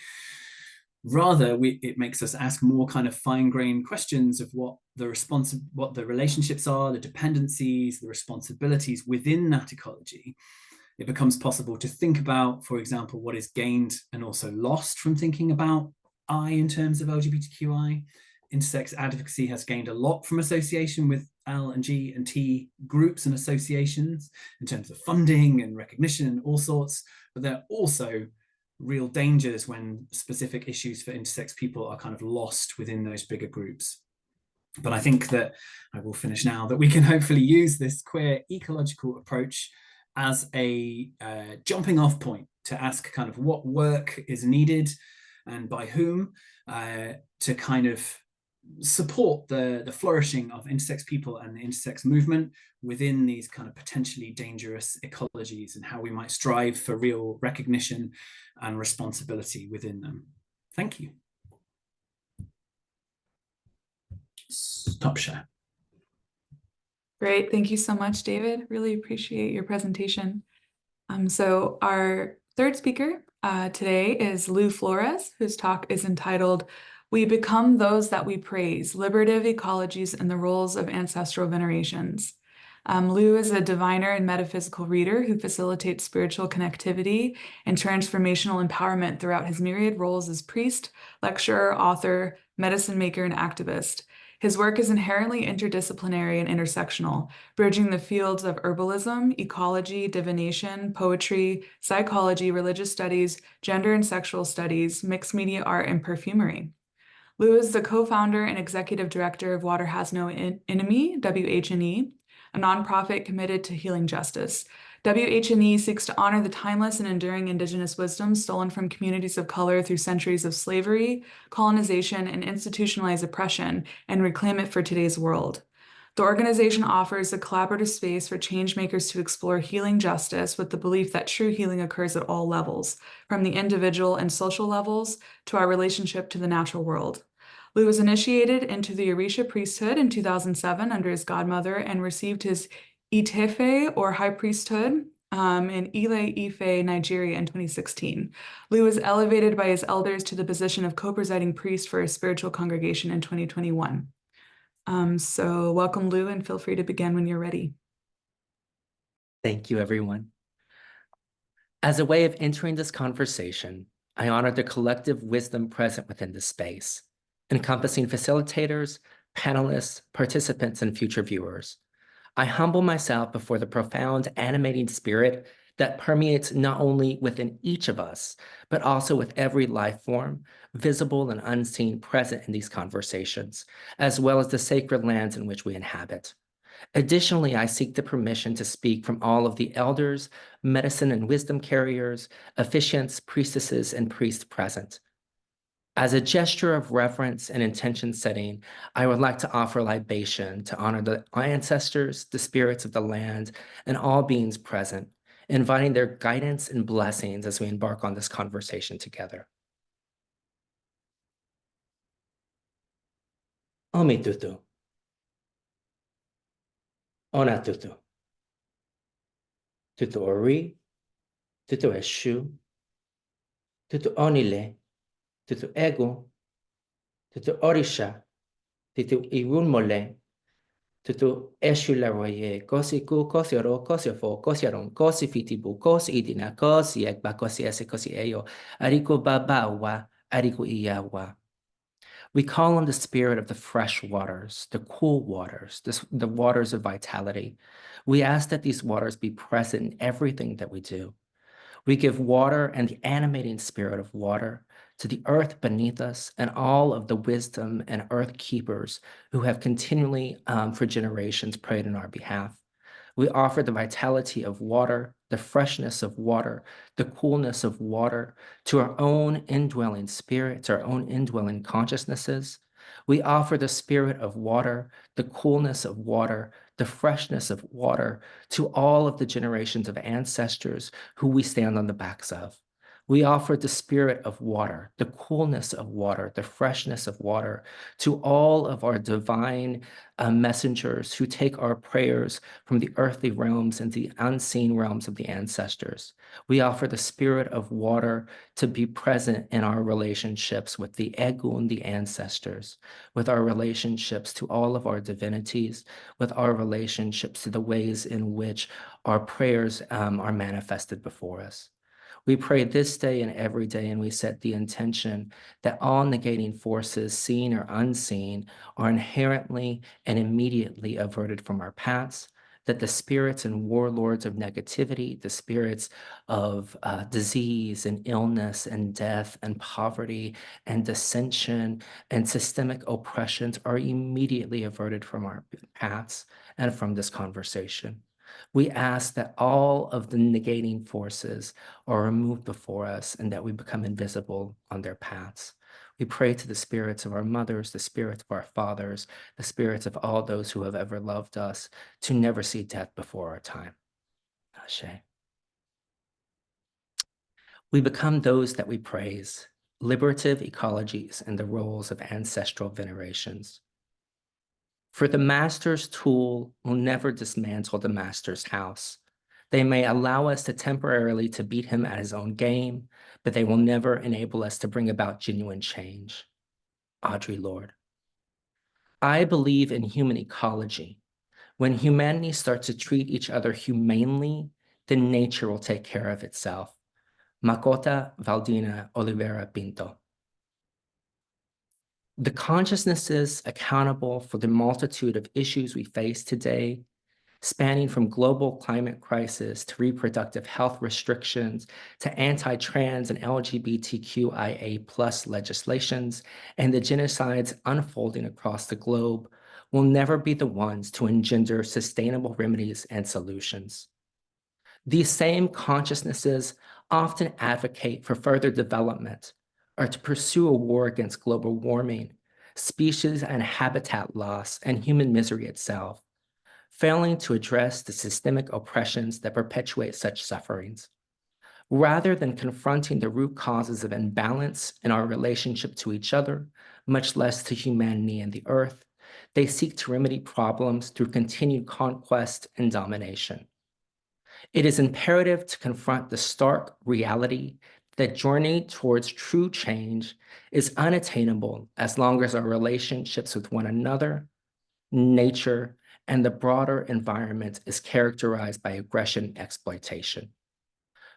Rather, it makes us ask more kind of fine-grained questions of what the relationships are, the dependencies, the responsibilities within that ecology. It becomes possible to think about, for example, what is gained and also lost from thinking about I in terms of LGBTQI. Intersex advocacy has gained a lot from association with L and G and T groups and associations in terms of funding and recognition and all sorts, but there are also real dangers when specific issues for intersex people are kind of lost within those bigger groups. But I think that, I will finish now, that we can hopefully use this queer ecological approach as a jumping off point to ask kind of what work is needed and by whom to kind of support the flourishing of intersex people and the intersex movement within these kind of potentially dangerous ecologies, and how we might strive for real recognition and responsibility within them. Thank you. Stop share. Great. Thank you so much, David. Really appreciate your presentation. So our third speaker today is Lou Flores, whose talk is entitled "We Become Those That We Praise, Liberative Ecologies and the Roles of Ancestral Venerations." Lou is a diviner and metaphysical reader who facilitates spiritual connectivity and transformational empowerment throughout his myriad roles as priest, lecturer, author, medicine maker, and activist. His work is inherently interdisciplinary and intersectional, bridging the fields of herbalism, ecology, divination, poetry, psychology, religious studies, gender and sexual studies, mixed media art, and perfumery. Lou is the co-founder and executive director of Water Has No Enemy, WHNE, a nonprofit committed to healing justice. WHNE seeks to honor the timeless and enduring Indigenous wisdom stolen from communities of color through centuries of slavery, colonization, and institutionalized oppression, and reclaim it for today's world. The organization offers a collaborative space for changemakers to explore healing justice with the belief that true healing occurs at all levels, from the individual and social levels to our relationship to the natural world. Lou was initiated into the Orisha priesthood in 2007 under his godmother and received his Itefe, or high priesthood, in Ile-Ife, Nigeria in 2016. Lou was elevated by his elders to the position of co-presiding priest for a spiritual congregation in 2021. So welcome, Lou, and feel free to begin when you're ready. Thank you, everyone. As a way of entering this conversation, I honor the collective wisdom present within this space, encompassing facilitators, panelists, participants, and future viewers. I humble myself before the profound animating spirit that permeates not only within each of us, but also with every life form, visible and unseen, present in these conversations, as well as the sacred lands in which we inhabit. Additionally, I seek the permission to speak from all of the elders, medicine and wisdom carriers, officiants, priestesses, and priests present. As a gesture of reverence and intention setting, I would like to offer libation to honor the ancestors, the spirits of the land, and all beings present, inviting their guidance and blessings as we embark on this conversation together. Omi tutu. Ona tutu. Tutu ori, tutu eshu, tutu onile, tutu ego, tutu orisha, tutu irunmole, tutu eshu laroye, kosi ku, kosi oro, kosi ofo, kosi aron, kosi fitibu, kosi idina, kosi ekba, kosi ese, kosi eyo, ariko babawa, ariko iyawa. We call on the spirit of the fresh waters, the cool waters, the waters of vitality. We ask that these waters be present in everything that we do. We give water and the animating spirit of water to the earth beneath us and all of the wisdom and earth keepers who have continually, for generations, prayed on our behalf. We offer the vitality of water, the freshness of water, the coolness of water to our own indwelling spirits, our own indwelling consciousnesses. We offer the spirit of water, the coolness of water, the freshness of water to all of the generations of ancestors who we stand on the backs of. We offer the spirit of water, the coolness of water, the freshness of water to all of our divine messengers who take our prayers from the earthly realms into the unseen realms of the ancestors. We offer the spirit of water to be present in our relationships with the Egun, the ancestors, with our relationships to all of our divinities, with our relationships to the ways in which our prayers are manifested before us. We pray this day and every day, and we set the intention that all negating forces, seen or unseen, are inherently and immediately averted from our paths, that the spirits and warlords of negativity, the spirits of disease and illness and death and poverty and dissension and systemic oppressions are immediately averted from our paths and from this conversation. We ask that all of the negating forces are removed before us and that we become invisible on their paths. We pray to the spirits of our mothers, the spirits of our fathers, the spirits of all those who have ever loved us to never see death before our time. Ashe. We become those that we praise, liberative ecologies and the roles of ancestral venerations. For the master's tool will never dismantle the master's house. They may allow us to temporarily to beat him at his own game, but they will never enable us to bring about genuine change. Audre Lorde. I believe in human ecology, When humanity starts to treat each other humanely, then nature will take care of itself. Makota Valdina Oliveira Pinto. The consciousnesses accountable for the multitude of issues we face today, spanning from global climate crisis to reproductive health restrictions to anti-trans and LGBTQIA+ legislations and the genocides unfolding across the globe, will never be the ones to engender sustainable remedies and solutions. These same consciousnesses often advocate for further development or to pursue a war against global warming, species and habitat loss, and human misery itself, failing to address the systemic oppressions that perpetuate such sufferings. Rather than confronting the root causes of imbalance in our relationship to each other, much less to humanity and the earth, they seek to remedy problems through continued conquest and domination. It is imperative to confront the stark reality that journey towards true change is unattainable as long as our relationships with one another, nature, and the broader environment is characterized by aggression and exploitation.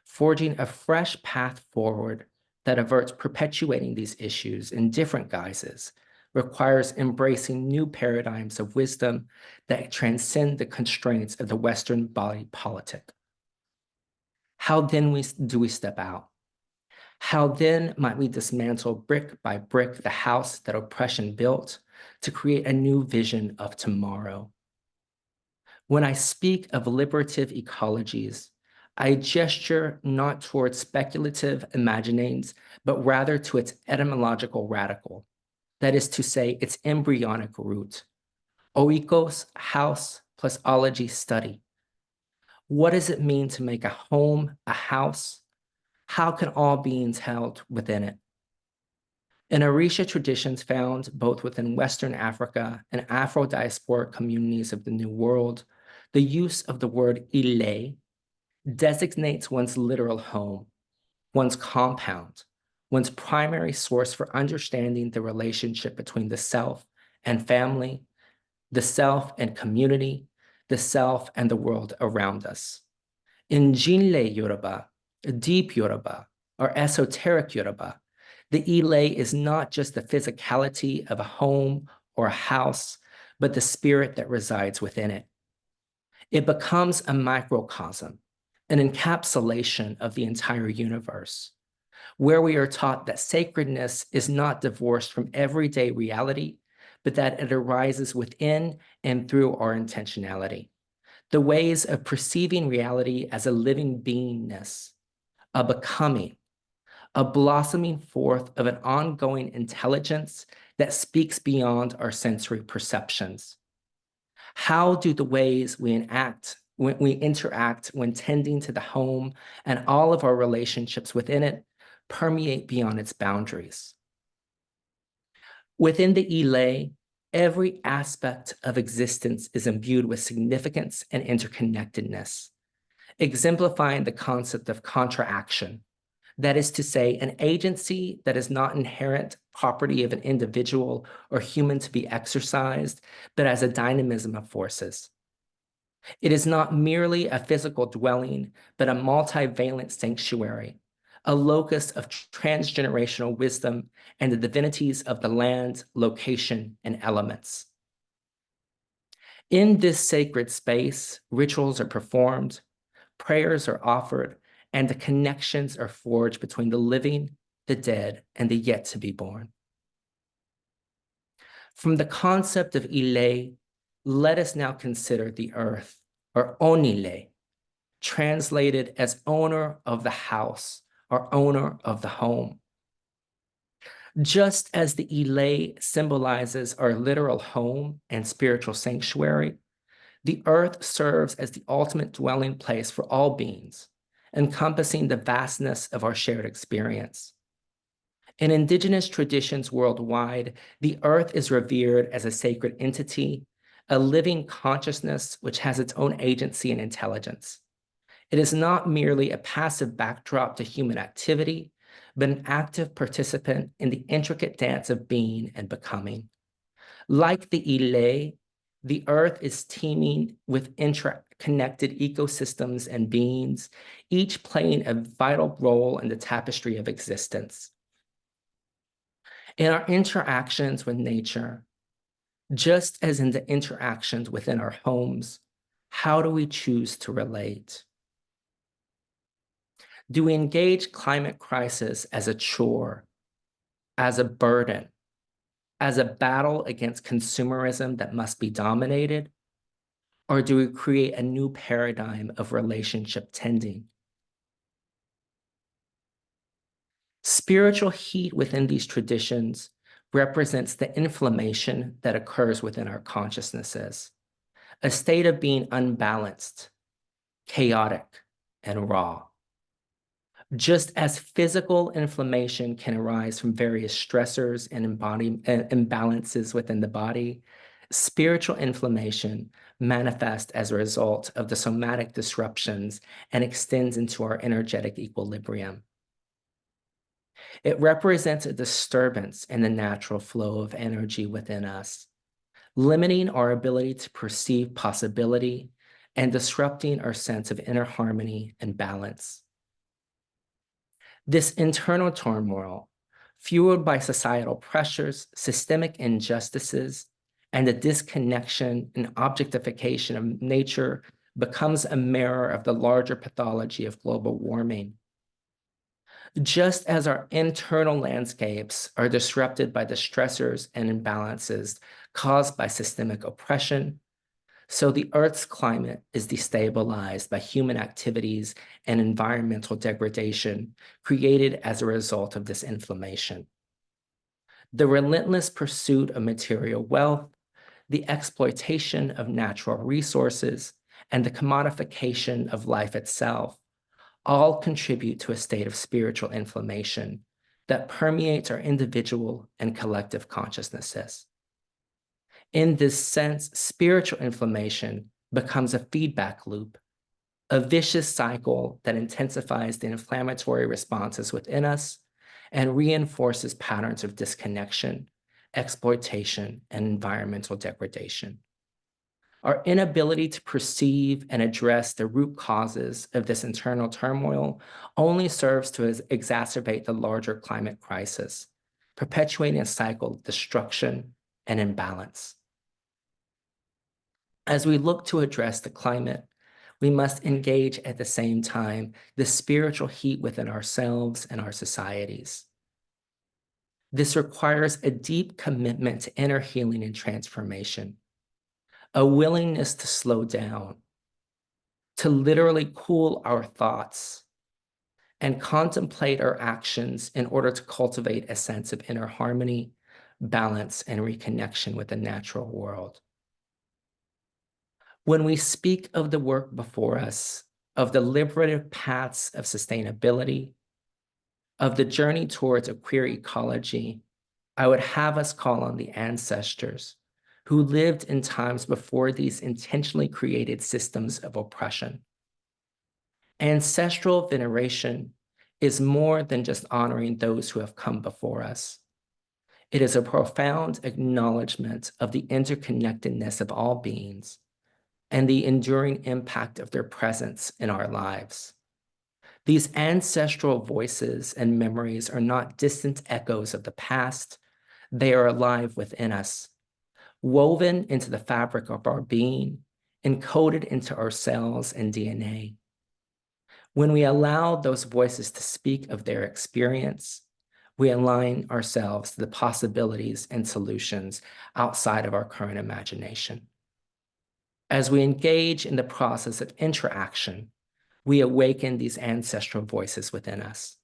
Forging a fresh path forward that averts perpetuating these issues in different guises requires embracing new paradigms of wisdom that transcend the constraints of the Western body politic. How then do we step out? How then might we dismantle brick by brick the house that oppression built to create a new vision of tomorrow? When I speak of liberative ecologies, I gesture not towards speculative imaginings, but rather to its etymological radical, that is to say, its embryonic root. Oikos, house, plus ology, study. What does it mean to make a home, a house? How can all beings held within it? In Orisha traditions found both within Western Africa and Afro-diasporic communities of the New World, the use of the word ile designates one's literal home, one's compound, one's primary source for understanding the relationship between the self and family, the self and community, the self and the world around us. In Jinle Yoruba, deep Yoruba, or esoteric Yoruba, the ile is not just the physicality of a home or a house, but the spirit that resides within it. It becomes a microcosm, an encapsulation of the entire universe, where we are taught that sacredness is not divorced from everyday reality, but that it arises within and through our intentionality. The ways of perceiving reality as a living beingness, a becoming, a blossoming forth of an ongoing intelligence that speaks beyond our sensory perceptions. How do the ways we interact when tending to the home and all of our relationships within it permeate beyond its boundaries? Within the ile, every aspect of existence is imbued with significance and interconnectedness, exemplifying the concept of contraaction. That is to say, an agency that is not inherent property of an individual or human to be exercised, but as a dynamism of forces. It is not merely a physical dwelling, but a multivalent sanctuary, a locus of transgenerational wisdom and the divinities of the land, location, and elements. In this sacred space, rituals are performed, prayers are offered, and the connections are forged between the living, the dead, and the yet to be born. From the concept of ile, let us now consider the earth, or onile, translated as owner of the house or owner of the home. Just as the ile symbolizes our literal home and spiritual sanctuary, the earth serves as the ultimate dwelling place for all beings, encompassing the vastness of our shared experience. In indigenous traditions worldwide, the earth is revered as a sacred entity, a living consciousness which has its own agency and intelligence. It is not merely a passive backdrop to human activity, but an active participant in the intricate dance of being and becoming. Like the ile, The Earth is teeming with interconnected ecosystems and beings, each playing a vital role in the tapestry of existence. In our interactions with nature, just as in the interactions within our homes, how do we choose to relate? Do we engage climate crisis as a chore, as a burden, as a battle against consumerism that must be dominated? Or do we create a new paradigm of relationship tending? Spiritual heat within these traditions represents the inflammation that occurs within our consciousnesses, a state of being unbalanced, chaotic, and raw. Just as physical inflammation can arise from various stressors and imbalances within the body, spiritual inflammation manifests as a result of the somatic disruptions and extends into our energetic equilibrium. It represents a disturbance in the natural flow of energy within us, limiting our ability to perceive possibility and disrupting our sense of inner harmony and balance. This internal turmoil, fueled by societal pressures, systemic injustices, and the disconnection and objectification of nature, becomes a mirror of the larger pathology of global warming. Just as our internal landscapes are disrupted by the stressors and imbalances caused by systemic oppression, so the Earth's climate is destabilized by human activities and environmental degradation created as a result of this inflammation. The relentless pursuit of material wealth, the exploitation of natural resources, and the commodification of life itself all contribute to a state of spiritual inflammation that permeates our individual and collective consciousnesses. In this sense, spiritual inflammation becomes a feedback loop, a vicious cycle that intensifies the inflammatory responses within us and reinforces patterns of disconnection, exploitation, and environmental degradation. Our inability to perceive and address the root causes of this internal turmoil only serves to exacerbate the larger climate crisis, perpetuating a cycle of destruction and imbalance. As we look to address the climate, we must engage at the same time the spiritual heat within ourselves and our societies. This requires a deep commitment to inner healing and transformation, a willingness to slow down, to literally cool our thoughts, and contemplate our actions in order to cultivate a sense of inner harmony, balance, and reconnection with the natural world. When we speak of the work before us, of the liberative paths of sustainability, of the journey towards a queer ecology, I would have us call on the ancestors who lived in times before these intentionally created systems of oppression. Ancestral veneration is more than just honoring those who have come before us. It is a profound acknowledgement of the interconnectedness of all beings and the enduring impact of their presence in our lives. These ancestral voices and memories are not distant echoes of the past. They are alive within us, woven into the fabric of our being, encoded into our cells and DNA. When we allow those voices to speak of their experience, we align ourselves to the possibilities and solutions outside of our current imagination. As we engage in the process of interaction, we awaken these ancestral voices within us,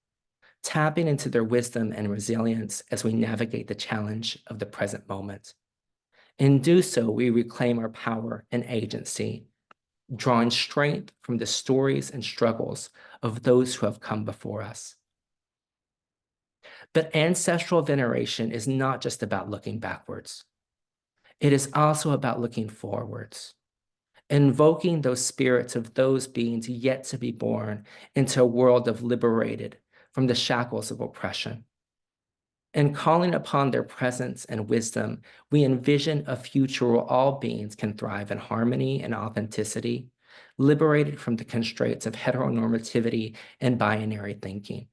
tapping into their wisdom and resilience as we navigate the challenge of the present moment. In do so, we reclaim our power and agency, drawing strength from the stories and struggles of those who have come before us. But ancestral veneration is not just about looking backwards. It is also about looking forwards, invoking those spirits of those beings yet to be born into a world of liberated from the shackles of oppression. And calling upon their presence and wisdom, we envision a future where all beings can thrive in harmony and authenticity, liberated from the constraints of heteronormativity and binary thinking.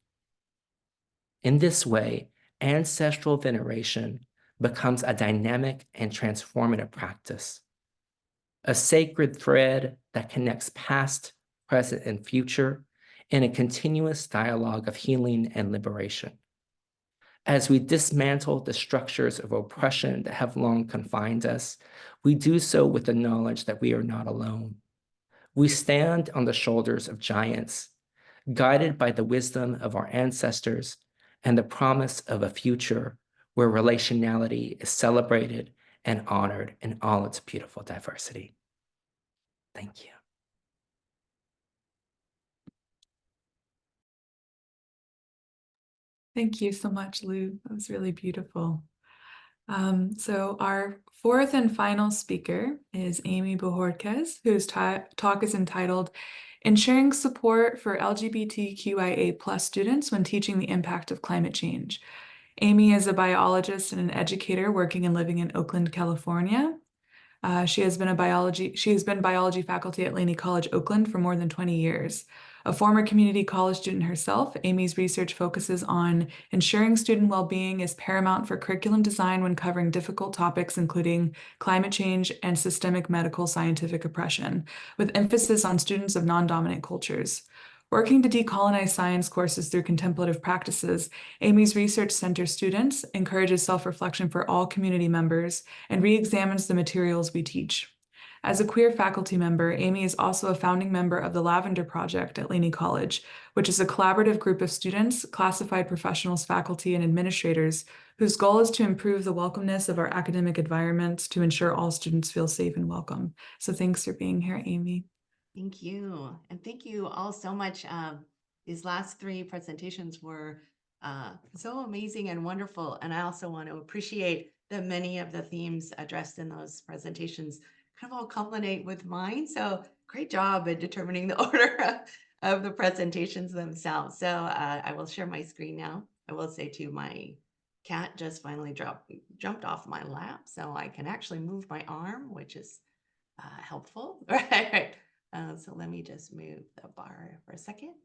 In this way, ancestral veneration becomes a dynamic and transformative practice, a sacred thread that connects past, present, and future in a continuous dialogue of healing and liberation. As we dismantle the structures of oppression that have long confined us, we do so with the knowledge that we are not alone. We stand on the shoulders of giants, guided by the wisdom of our ancestors and the promise of a future where relationality is celebrated and honored in all its beautiful diversity. Thank you. Thank you so much, Lou. That was really beautiful. So our fourth and final speaker is Amy Bohorquez, whose talk is entitled Ensuring Support for LGBTQIA+ Students When Teaching the Impact of Climate Change. Amy is a biologist and an educator working and living in Oakland, California. She has been biology faculty at Laney College, Oakland for more than 20 years. A former community college student herself, Amy's research focuses on ensuring student well-being is paramount for curriculum design when covering difficult topics including climate change and systemic medical scientific oppression, with emphasis on students of non-dominant cultures. Working to decolonize science courses through contemplative practices, Amy's research centers students, encourages self-reflection for all community members, and re-examines the materials we teach. As a queer faculty member, Amy is also a founding member of the Lavender Project at Laney College, which is a collaborative group of students, classified professionals, faculty, and administrators whose goal is to improve the welcomeness of our academic environments to ensure all students feel safe and welcome. So thanks for being here, Amy. Thank you. And thank you all so much. These last three presentations were so amazing and wonderful. And I also want to appreciate that many of the themes addressed in those presentations kind of all culminate with mine. So great job at determining the order of the presentations themselves. So I will share my screen now. I will say too, my cat just finally jumped off my lap. So I can actually move my arm, which is helpful. Right. So let me just move the bar for a second.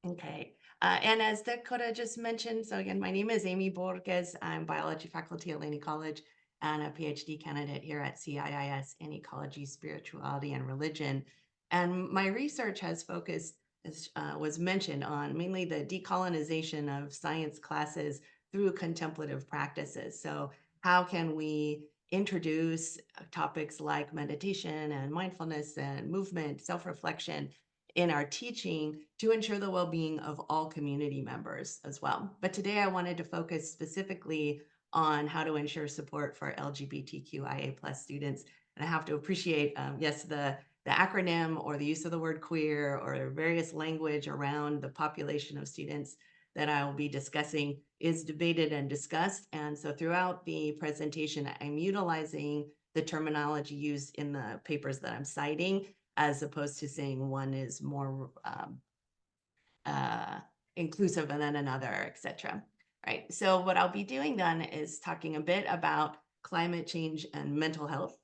Okay. And as Dakota just mentioned, so again, my name is Amy Borges. I'm biology faculty at Laney College and a PhD candidate here at CIIS in ecology, spirituality, and religion. And my research has focused, as was mentioned, on mainly the decolonization of science classes through contemplative practices. So how can we introduce topics like meditation and mindfulness and movement, self-reflection in our teaching to ensure the well-being of all community members as well. But today I wanted to focus specifically on how to ensure support for LGBTQIA+ students. And I have to appreciate, yes, the acronym or the use of the word queer or various language around the population of students that I will be discussing is debated and discussed. And so throughout the presentation, I'm utilizing the terminology used in the papers that I'm citing, as opposed to saying one is more inclusive than another, etc. Right. So what I'll be doing then is talking a bit about climate change and mental health.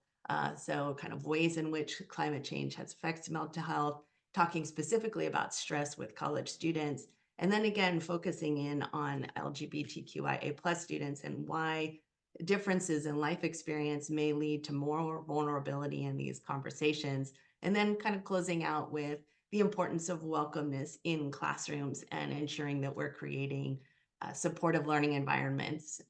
So kind of ways in which climate change has affected mental health, talking specifically about stress with college students, and then again, focusing in on LGBTQIA+ students and why differences in life experience may lead to more vulnerability in these conversations. And then kind of closing out with the importance of welcomeness in classrooms and ensuring that we're creating supportive learning environments.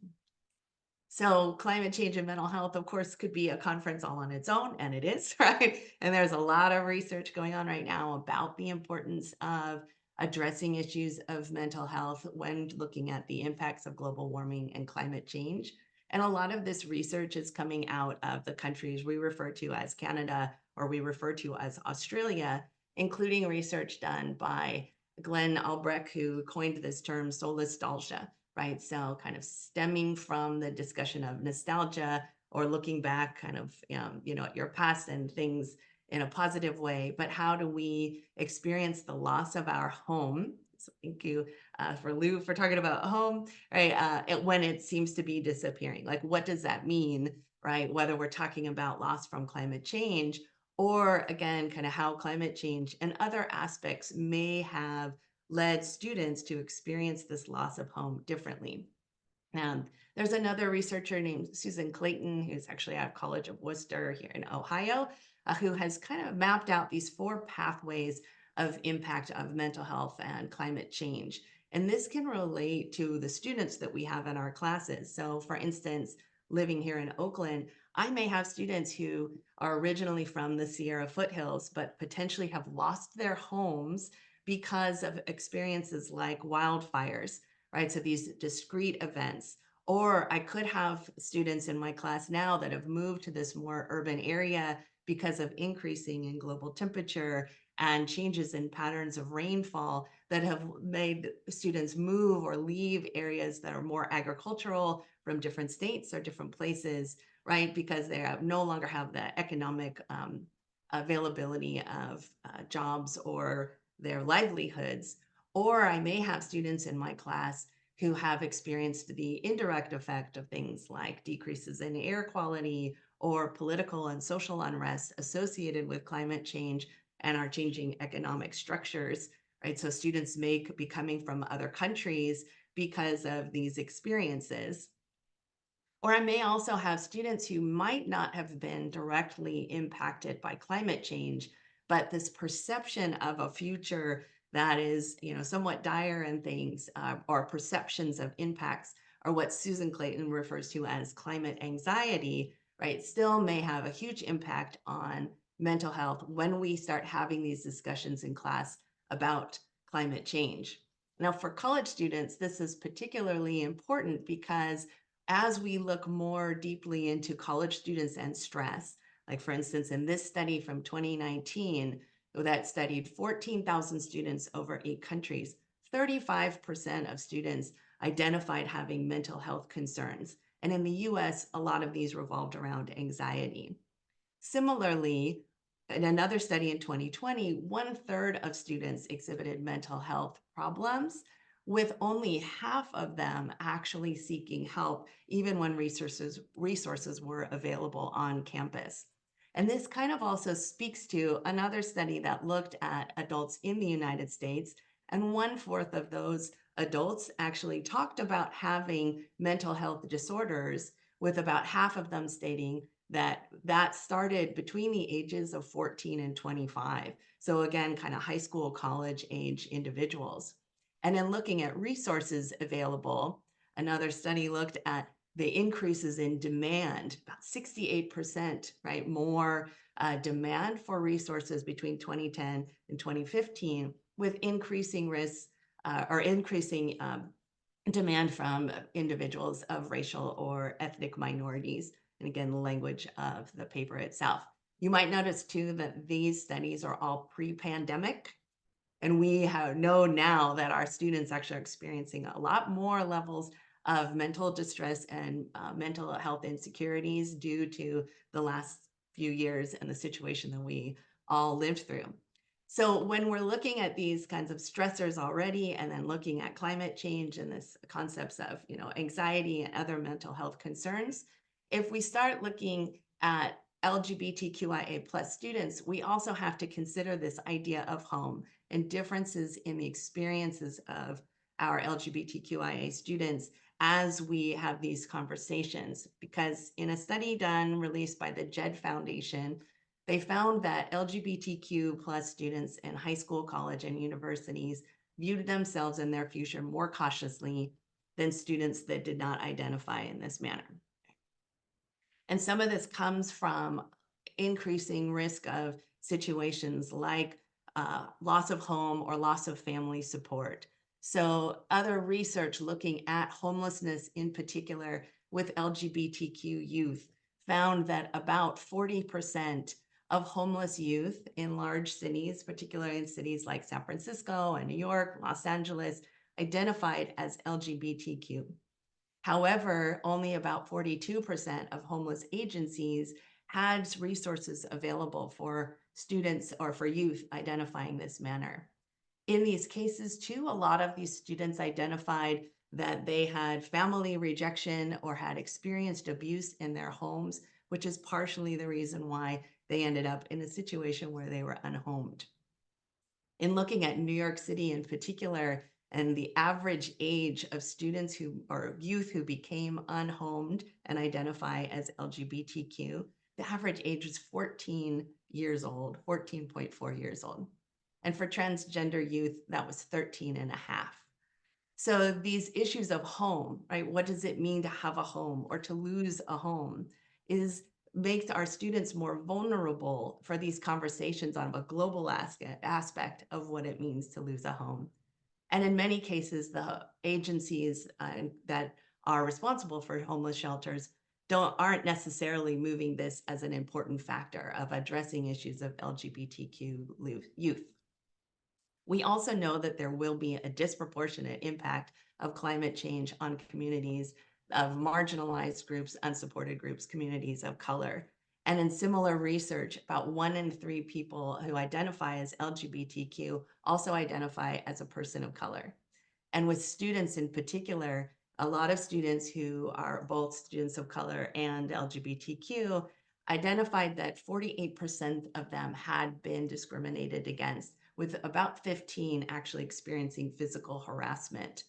So climate change and mental health, of course, could be a conference all on its own, and it is, right? And there's a lot of research going on right now about the importance of addressing issues of mental health when looking at the impacts of global warming and climate change. And a lot of this research is coming out of the countries we refer to as Canada or we refer to as Australia, including research done by Glenn Albrecht, who coined this term solastalgia, right? So kind of stemming from the discussion of nostalgia or looking back kind of, at your past and things in a positive way, but how do we experience the loss of our home So thank you for Lou for talking about home, right? When it seems to be disappearing, like what does that mean, right? Whether we're talking about loss from climate change, or again, kind of how climate change and other aspects may have led students to experience this loss of home differently. There's another researcher named Susan Clayton, who's actually at College of Worcester here in Ohio, who has kind of mapped out these 4 pathways of impact of mental health and climate change. And this can relate to the students that we have in our classes. So for instance, living here in Oakland, I may have students who are originally from the Sierra foothills, but potentially have lost their homes because of experiences like wildfires, right? So these discrete events. Or I could have students in my class now that have moved to this more urban area because of increasing in global temperature and changes in patterns of rainfall that have made students move or leave areas that are more agricultural from different states or different places, right? Because they no longer have the economic availability of jobs or their livelihoods. Or I may have students in my class who have experienced the indirect effect of things like decreases in air quality or political and social unrest associated with climate change and our changing economic structures, right? So students may be coming from other countries because of these experiences. Or I may also have students who might not have been directly impacted by climate change, but this perception of a future that is, somewhat dire and things, or perceptions of impacts, are what Susan Clayton refers to as climate anxiety, right? Still may have a huge impact on mental health when we start having these discussions in class about climate change. Now, for college students, this is particularly important because as we look more deeply into college students and stress, like for instance, in this study from 2019, that studied 14,000 students over 8 countries, 35% of students identified having mental health concerns. And in the US, a lot of these revolved around anxiety. Similarly, in another study in 2020, 1/3 of students exhibited mental health problems, with only half of them actually seeking help, even when resources were available on campus. And this kind of also speaks to another study that looked at adults in the United States, and 1/4 of those adults actually talked about having mental health disorders, with about half of them stating that started between the ages of 14 and 25. So again, kind of high school, college age individuals. And then looking at resources available, another study looked at the increases in demand, about 68%, right? More demand for resources between 2010 and 2015, with increasing risks or increasing demand from individuals of racial or ethnic minorities. And again, the language of the paper itself. You might notice too that these studies are all pre-pandemic. And we know now that our students actually are experiencing a lot more levels of mental distress and mental health insecurities due to the last few years and the situation that we all lived through. So when we're looking at these kinds of stressors already, and then looking at climate change and this concepts of, anxiety and other mental health concerns, if we start looking at LGBTQIA plus students, we also have to consider this idea of home and differences in the experiences of our LGBTQIA students as we have these conversations. Because in a study released by the JED Foundation, they found that LGBTQ plus students in high school, college, and universities viewed themselves and their future more cautiously than students that did not identify in this manner. And some of this comes from increasing risk of situations like loss of home or loss of family support. So other research looking at homelessness in particular with LGBTQ youth found that about 40% of homeless youth in large cities, particularly in cities like San Francisco and New York, Los Angeles, identified as LGBTQ. However, only about 42% of homeless agencies had resources available for students or for youth identifying this manner. In these cases too, a lot of these students identified that they had family rejection or had experienced abuse in their homes, which is partially the reason why they ended up in a situation where they were unhomed. In looking at New York City in particular, and the average age of students who or youth who became unhomed and identify as LGBTQ, the average age was 14 years old, 14.4 years old. And for transgender youth, that was 13 and a half. So these issues of home, right? What does it mean to have a home or to lose a home makes our students more vulnerable for these conversations on a global aspect of what it means to lose a home. And in many cases, the agencies that are responsible for homeless shelters aren't necessarily moving this as an important factor of addressing issues of LGBTQ youth. We also know that there will be a disproportionate impact of climate change on communities of marginalized groups, unsupported groups, communities of color. And in similar research, about 1 in 3 people who identify as LGBTQ also identify as a person of color. And with students in particular, a lot of students who are both students of color and LGBTQ identified that 48% of them had been discriminated against, with about 15 actually experiencing physical harassment.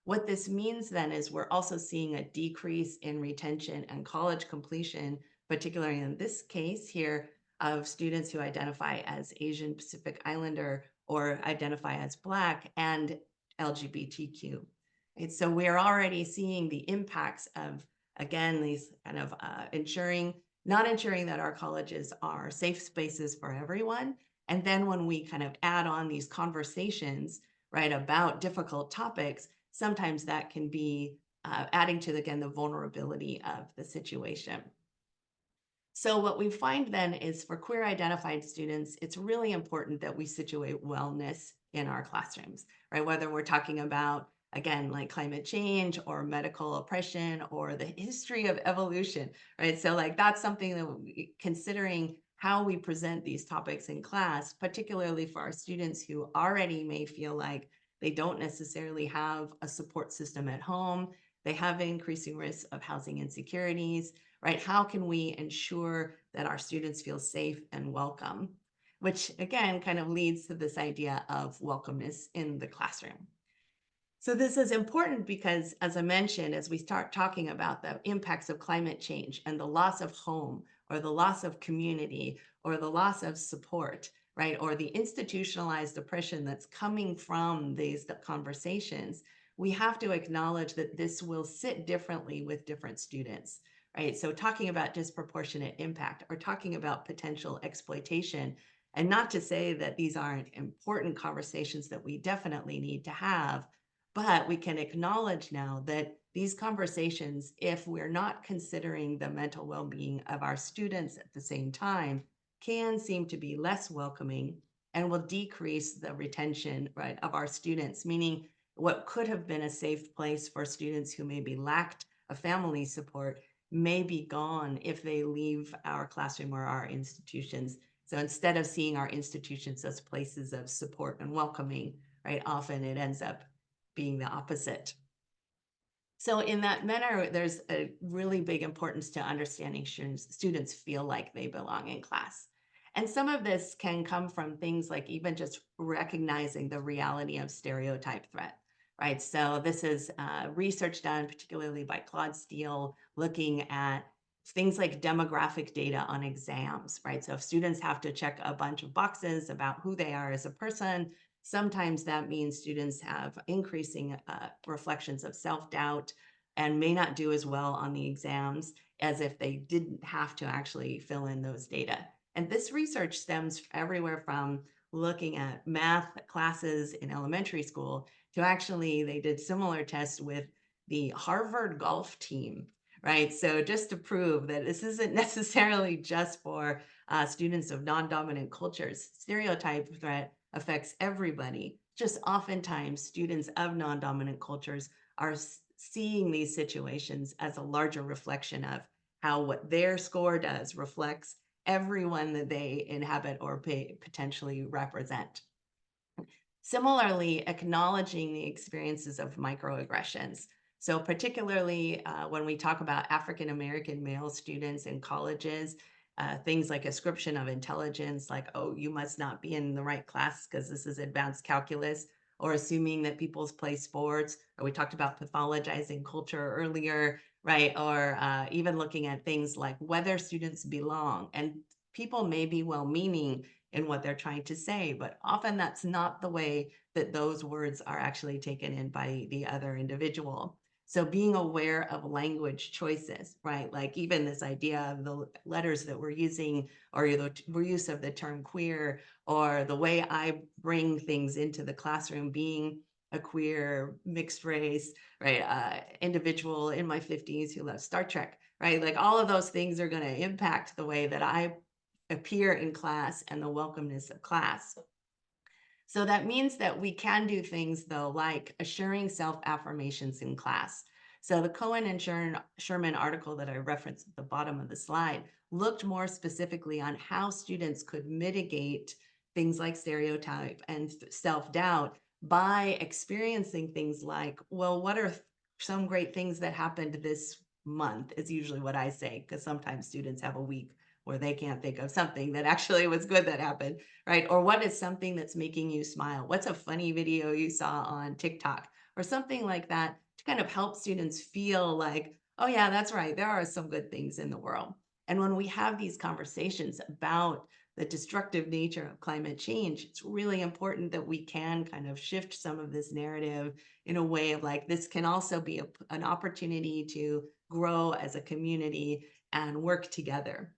What this means then is we're also seeing a decrease in retention and college completion, particularly in this case here, of students who identify as Asian Pacific Islander or identify as Black and LGBTQ. And so we're already seeing the impacts of, again, these kind of not ensuring that our colleges are safe spaces for everyone. And then when we kind of add on these conversations, right, about difficult topics, sometimes that can be adding to, again, the vulnerability of the situation. So what we find then is for queer identified students, it's really important that we situate wellness in our classrooms, right? Whether we're talking about, again, like climate change or medical oppression or the history of evolution, right? So like that's something that considering how we present these topics in class, particularly for our students who already may feel like they don't necessarily have a support system at home, they have increasing risks of housing insecurities, right? How can we ensure that our students feel safe and welcome? Which again, kind of leads to this idea of welcomeness in the classroom. So this is important because, as I mentioned, as we start talking about the impacts of climate change and the loss of home or the loss of community or the loss of support, right? Or the institutionalized oppression that's coming from these conversations, we have to acknowledge that this will sit differently with different students, right? So talking about disproportionate impact or talking about potential exploitation, and not to say that these aren't important conversations that we definitely need to have, but we can acknowledge now that these conversations, if we're not considering the mental well-being of our students at the same time, can seem to be less welcoming and will decrease the retention, right, of our students, meaning what could have been a safe place for students who maybe lacked a family support may be gone if they leave our classroom or our institutions. So instead of seeing our institutions as places of support and welcoming, right, often it ends up being the opposite. So in that manner, there's a really big importance to understanding students feel like they belong in class. And some of this can come from things like even just recognizing the reality of stereotype threat, right? So this is research done particularly by Claude Steele, looking at things like demographic data on exams, right? So if students have to check a bunch of boxes about who they are as a person, sometimes that means students have increasing reflections of self-doubt and may not do as well on the exams as if they didn't have to actually fill in those data. And this research stems everywhere from looking at math classes in elementary school to actually they did similar tests with the Harvard golf team, right? So just to prove that this isn't necessarily just for students of non-dominant cultures, stereotype threat affects everybody. Just oftentimes students of non-dominant cultures are seeing these situations as a larger reflection of how what their score does reflects everyone that they inhabit or potentially represent. Similarly, acknowledging the experiences of microaggressions. So particularly when we talk about African-American male students in colleges, things like ascription of intelligence, like, oh, you must not be in the right class because this is advanced calculus, or assuming that people play sports, or we talked about pathologizing culture earlier, right? Or even looking at things like whether students belong. And people may be well-meaning in what they're trying to say, but often that's not the way that those words are actually taken in by the other individual. So being aware of language choices, right? Like even this idea of the letters that we're using, or the use of the term queer, or the way I bring things into the classroom, being a queer, mixed race, right? Individual in my 50s who loves Star Trek, right? Like all of those things are going to impact the way that I appear in class and the welcomeness of class. So that means that we can do things though, like assuring self-affirmations in class. So the Cohen and Sherman article that I referenced at the bottom of the slide looked more specifically on how students could mitigate things like stereotype and self-doubt by experiencing things like, well, what are some great things that happened this month is usually what I say, because sometimes students have a week where they can't think of something that actually was good that happened, right? Or what is something that's making you smile? What's a funny video you saw on TikTok or something like that, to kind of help students feel like, oh yeah, that's right, there are some good things in the world. And when we have these conversations about the destructive nature of climate change, it's really important that we can kind of shift some of this narrative in a way of like, this can also be an opportunity to grow as a community and work together.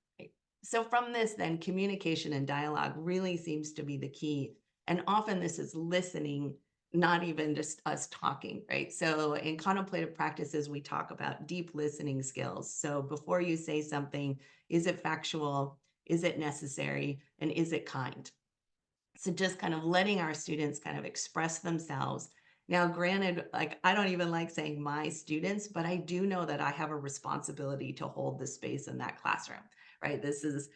So from this, then, communication and dialogue really seems to be the key. And often this is listening, not even just us talking, right? So in contemplative practices, we talk about deep listening skills. So before you say something, is it factual? Is it necessary? And is it kind? So just kind of letting our students kind of express themselves. Now, granted, like I don't even like saying my students, but I do know that I have a responsibility to hold the space in that classroom, right? This is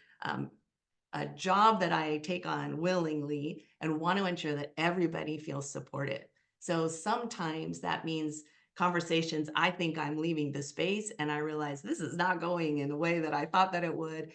a job that I take on willingly and want to ensure that everybody feels supported. So sometimes that means conversations, I think I'm leaving the space and I realize this is not going in the way that I thought that it would.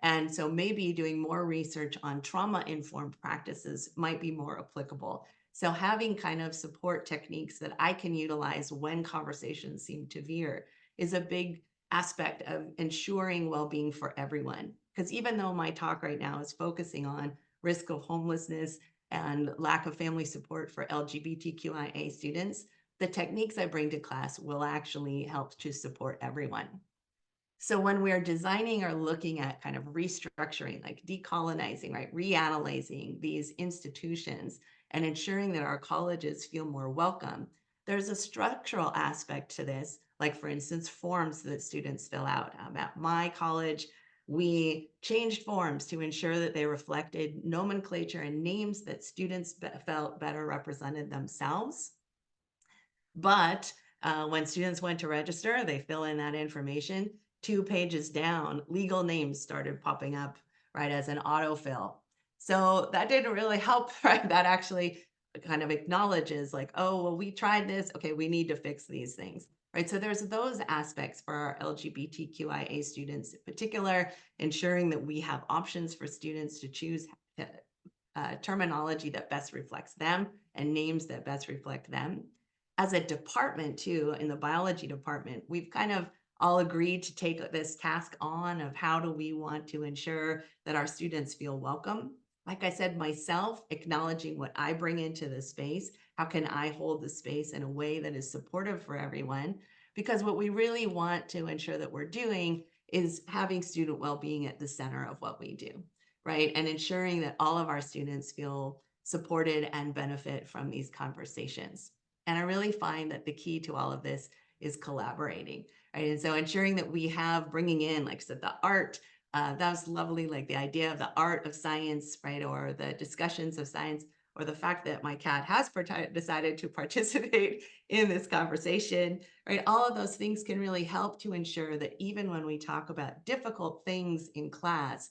And so maybe doing more research on trauma-informed practices might be more applicable. So having kind of support techniques that I can utilize when conversations seem to veer is a big aspect of ensuring well-being for everyone. Because even though my talk right now is focusing on risk of homelessness and lack of family support for LGBTQIA students, the techniques I bring to class will actually help to support everyone. So when we're designing or looking at kind of restructuring, like decolonizing, right, reanalyzing these institutions and ensuring that our colleges feel more welcome, there's a structural aspect to this, like for instance, forms that students fill out. At my college, we changed forms to ensure that they reflected nomenclature and names that students felt better represented themselves. But when students went to register, they fill in that information. 2 pages down, legal names started popping up, right, as an autofill. So that didn't really help, right? That actually kind of acknowledges like, oh, well, we tried this. Okay, we need to fix these things, right? So there's those aspects for our LGBTQIA students in particular, ensuring that we have options for students to choose terminology that best reflects them and names that best reflect them. As a department too, in the biology department, we've kind of all agreed to take this task on of how do we want to ensure that our students feel welcome. Like I said, myself, acknowledging what I bring into the space, how can I hold the space in a way that is supportive for everyone? Because what we really want to ensure that we're doing is having student well-being at the center of what we do, right? And ensuring that all of our students feel supported and benefit from these conversations. And I really find that the key to all of this is collaborating, right? And so ensuring that we have bringing in, like I said, the art, that was lovely, like the idea of the art of science, right? Or the discussions of science, or the fact that my cat has decided to participate in this conversation, right? All of those things can really help to ensure that even when we talk about difficult things in class,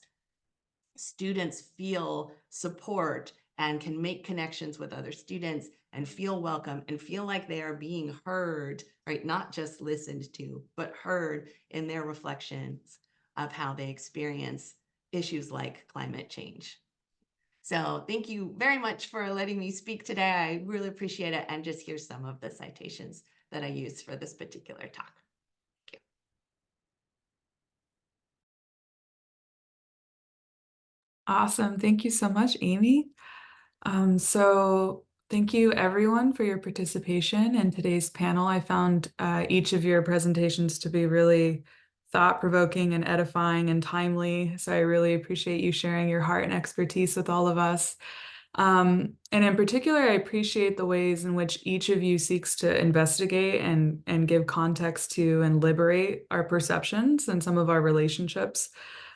students feel support and can make connections with other students and feel welcome and feel like they are being heard, right? Not just listened to, but heard in their reflections of how they experience issues like climate change. So thank you very much for letting me speak today. I really appreciate it. And just here's some of the citations that I used for this particular talk. Awesome. Thank you so much, Amy. So thank you everyone for your participation in today's panel. I found each of your presentations to be really thought-provoking and edifying and timely. So I really appreciate you sharing your heart and expertise with all of us. And in particular, I appreciate the ways in which each of you seeks to investigate and give context to and liberate our perceptions and some of our relationships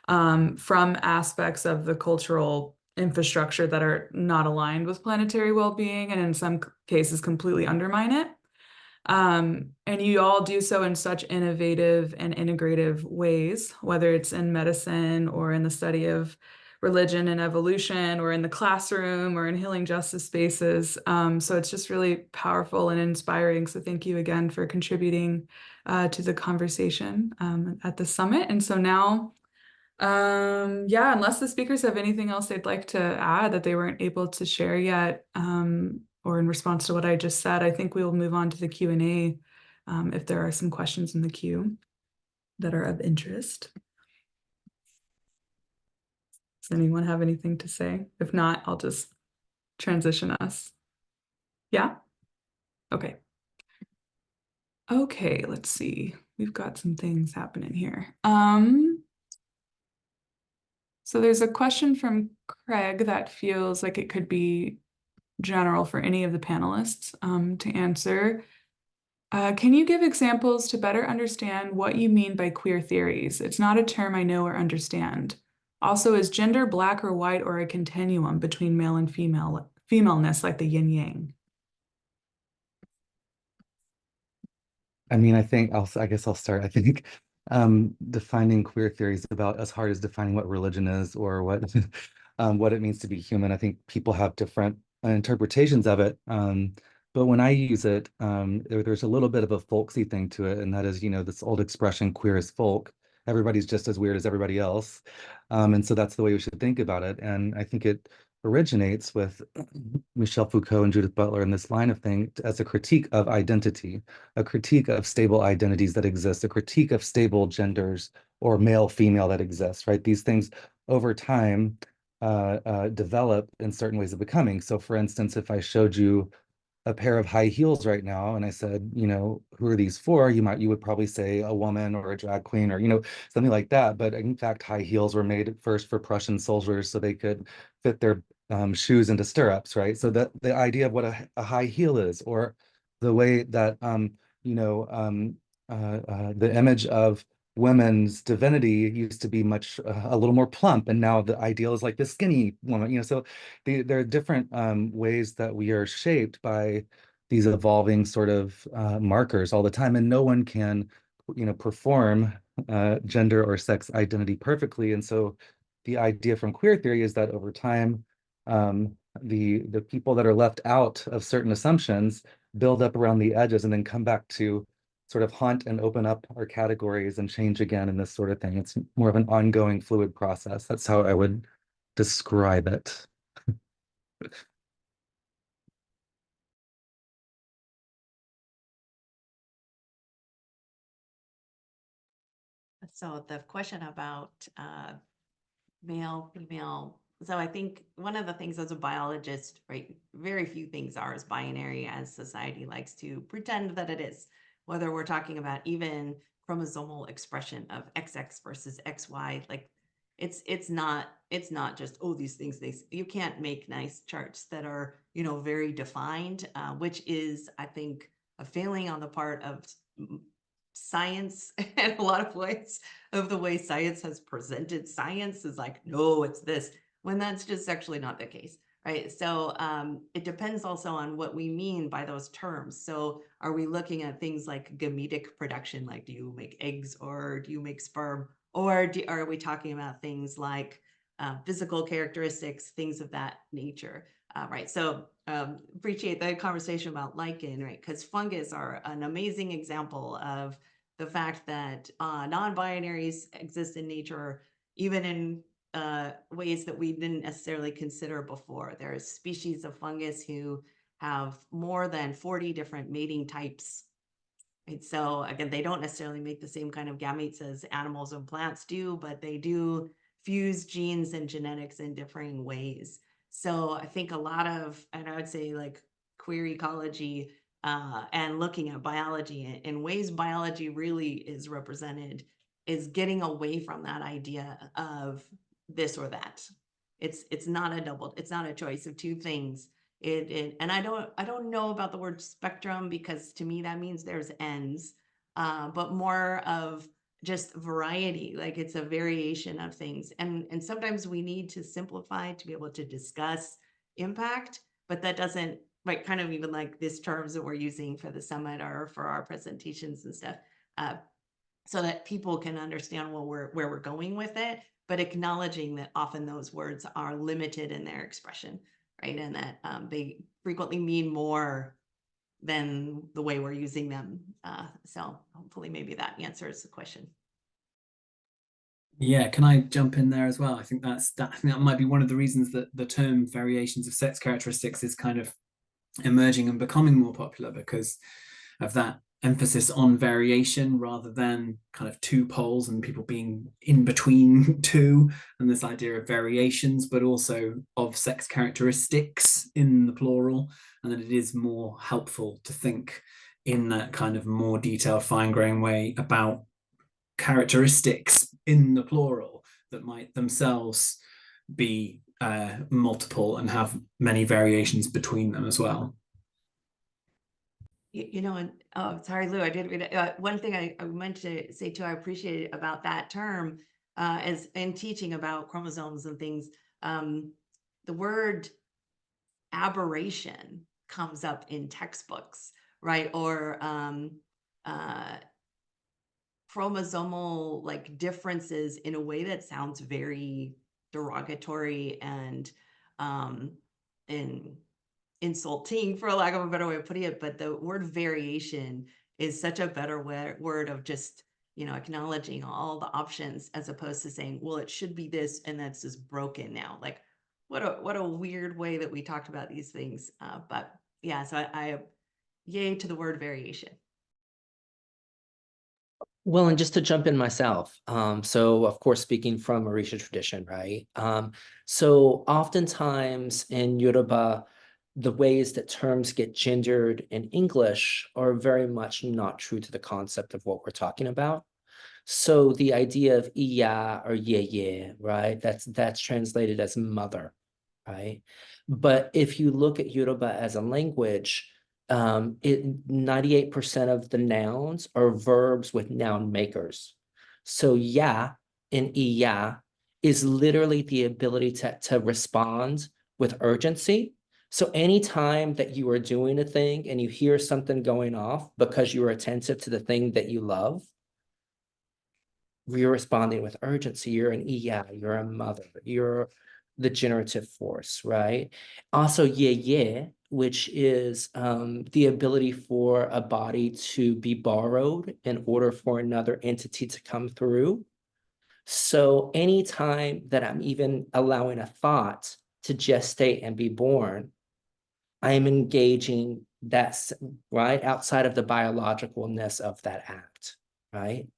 from aspects of the cultural infrastructure that are not aligned with planetary well-being and in some cases completely undermine it. And you all do so in such innovative and integrative ways, whether it's in medicine or in the study of religion and evolution or in the classroom or in healing justice spaces. So it's just really powerful and inspiring. So thank you again for contributing to the conversation at the summit. And so now, yeah, unless the speakers have anything else they'd like to add that they weren't able to share yet, or in response to what I just said, I think we will move on to the Q&A if there are some questions in the queue that are of interest. Does anyone have anything to say? If not, I'll just transition us. Yeah? Okay. Okay, let's see. We've got some things happening here. So there's a question from Craig that feels like it could be general for any of the panelists to answer. Can you give examples to better understand what you mean by queer theories? It's not a term I know or understand. Also, is gender black or white or a continuum between male and femaleness like the yin yang? I mean, I guess I'll start. I think defining queer theory is about as hard as defining what religion is or what what it means to be human. I think people have different interpretations of it. But when I use it, there's a little bit of a folksy thing to it, and that is, this old expression, queer as folk. Everybody's just as weird as everybody else. And so that's the way we should think about it. And I think it originates with Michel Foucault and Judith Butler in this line of thing as a critique of identity, a critique of stable identities that exist, a critique of stable genders or male, female that exists, right? These things over time develop in certain ways of becoming. So for instance, if I showed you a pair of high heels right now and I said, who are these for? You would probably say a woman or a drag queen or, something like that. But in fact, high heels were made first for Prussian soldiers so they could fit their shoes into stirrups, right? So that the idea of what a high heel is, or the way that, the image of women's divinity used to be much a little more plump, and now the ideal is like the skinny woman, so there are different ways that we are shaped by these evolving sort of markers all the time, and no one can perform gender or sex identity perfectly. And so the idea from queer theory is that over time the people that are left out of certain assumptions build up around the edges and then come back to sort of haunt and open up our categories and change again and this sort of thing. It's more of an ongoing fluid process. That's how I would describe it. So the question about male, female. So I think one of the things as a biologist, right, very few things are as binary as society likes to pretend that it is. Whether we're talking about even chromosomal expression of XX versus XY, like it's not just, oh, these things, you can't make nice charts that are, very defined, which is, I think, a failing on the part of science in a lot of ways, of the way science has presented science is like, no, it's this, when that's just actually not the case, right? So it depends also on what we mean by those terms. So are we looking at things like gametic production, like do you make eggs or do you make sperm, or are we talking about things like physical characteristics, things of that nature? right. So appreciate the conversation about lichen, right? Because fungus are an amazing example of the fact that non-binaries exist in nature, even in ways that we didn't necessarily consider before. There's species of fungus who have more than 40 different mating types. Right? So again, they don't necessarily make the same kind of gametes as animals and plants do, but they do fuse genes and genetics in differing ways. So I think a lot of, and I would say like queer ecology and looking at biology in ways biology really is represented is getting away from that idea of this or that. It's not a choice of two things. And I don't know about the word spectrum, because to me that means there's ends, but more of just variety, like it's a variation of things. And sometimes we need to simplify to be able to discuss impact, but that doesn't, like, kind of even like these terms that we're using for the summit or for our presentations and stuff, so that people can understand where we're going with it, but acknowledging that often those words are limited in their expression, right? And that they frequently mean more than the way we're using them. So hopefully maybe that answers the question. Yeah, can I jump in there as well? I think I think that might be one of the reasons that the term variations of sex characteristics is kind of emerging and becoming more popular, because of that emphasis on variation rather than kind of two poles and people being in between two, and this idea of variations, but also of sex characteristics in the plural, and that it is more helpful to think in that kind of more detailed, fine-grained way about characteristics in the plural that might themselves be multiple and have many variations between them as well. And sorry, Lou, I didn't read it. One thing I meant to say too, I appreciate about that term as in teaching about chromosomes and things. The word aberration comes up in textbooks, right? Or chromosomal like differences in a way that sounds very derogatory and insulting, for lack of a better way of putting it. But the word variation is such a better word of just, acknowledging all the options, as opposed to saying, well, it should be this and that's just broken now. Like what a weird way that we talked about these things. But yeah, so I yay to the word variation. Well, and just to jump in myself, so of course, speaking from Orisha tradition, right? So oftentimes in Yoruba, the ways that terms get gendered in English are very much not true to the concept of what we're talking about. So the idea of iya or yeye, right? That's translated as mother, right? But if you look at Yoruba as a language, 98% of the nouns are verbs with noun makers. So ya in iya is literally the ability to respond with urgency. So anytime that you are doing a thing and you hear something going off because you are attentive to the thing that you love, you're responding with urgency. You're an iya, you're a mother, you're the generative force, right? Also, ye, which is the ability for a body to be borrowed in order for another entity to come through. So anytime that I'm even allowing a thought to gestate and be born, I am engaging that's right outside of the biologicalness of that act, right?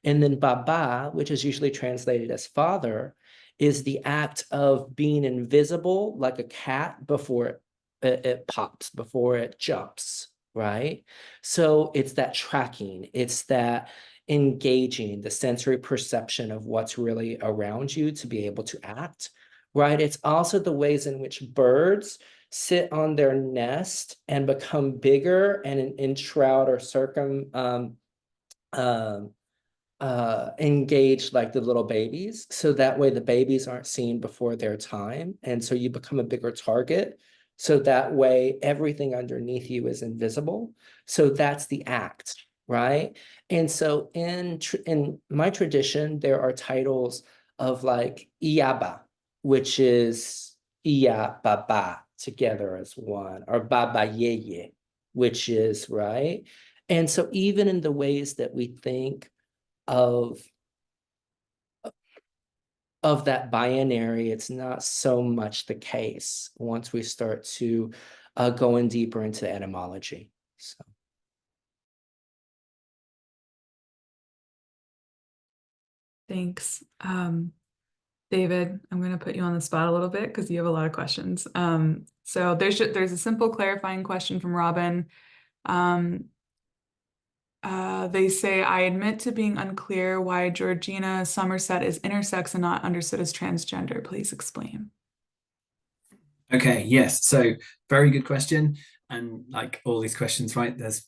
And then baba, which is usually translated as father, is the act of being invisible like a cat before it pops, before it jumps, right? So it's that tracking, it's that engaging the sensory perception of what's really around you to be able to act, right? It's also the ways in which birds sit on their nest and become bigger and enshroud or engage like the little babies. So that way the babies aren't seen before their time. And so you become a bigger target. So that way everything underneath you is invisible. So that's the act, right? And so in my tradition, there are titles of like Iyaba, which is Iya Baba together as one, or Baba Yeye, which is, right? And so even in the ways that we think of that binary, it's not so much the case once we start to go in deeper into etymology. So. Thanks. David, I'm going to put you on the spot a little bit because you have a lot of questions. So there's a simple clarifying question from Robin. They say, I admit to being unclear why Georgina Somerset is intersex and not understood as transgender. Please explain. Okay, yes. So very good question. And like all these questions, right, there's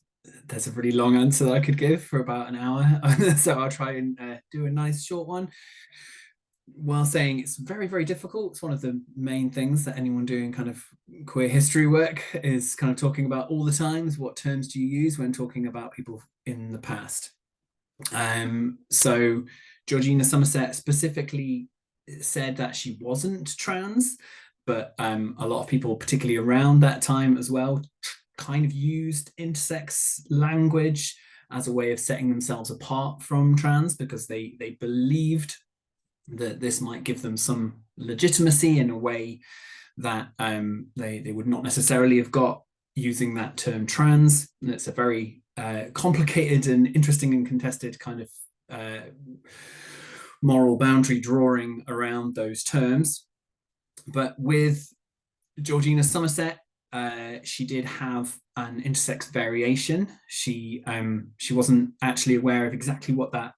a really long answer that I could give for about an hour. So I'll try and do a nice short one. While saying it's very, very difficult, it's one of the main things that anyone doing kind of queer history work is kind of talking about all the times. What terms do you use when talking about people in the past? So Georgina Somerset specifically said that she wasn't trans, but a lot of people, particularly around that time as well, kind of used intersex language as a way of setting themselves apart from trans, because they believed that this might give them some legitimacy in a way that they would not necessarily have got using that term trans. And it's a very complicated and interesting and contested kind of moral boundary drawing around those terms. But with Georgina Somerset, she did have an intersex variation. She wasn't actually aware of exactly what that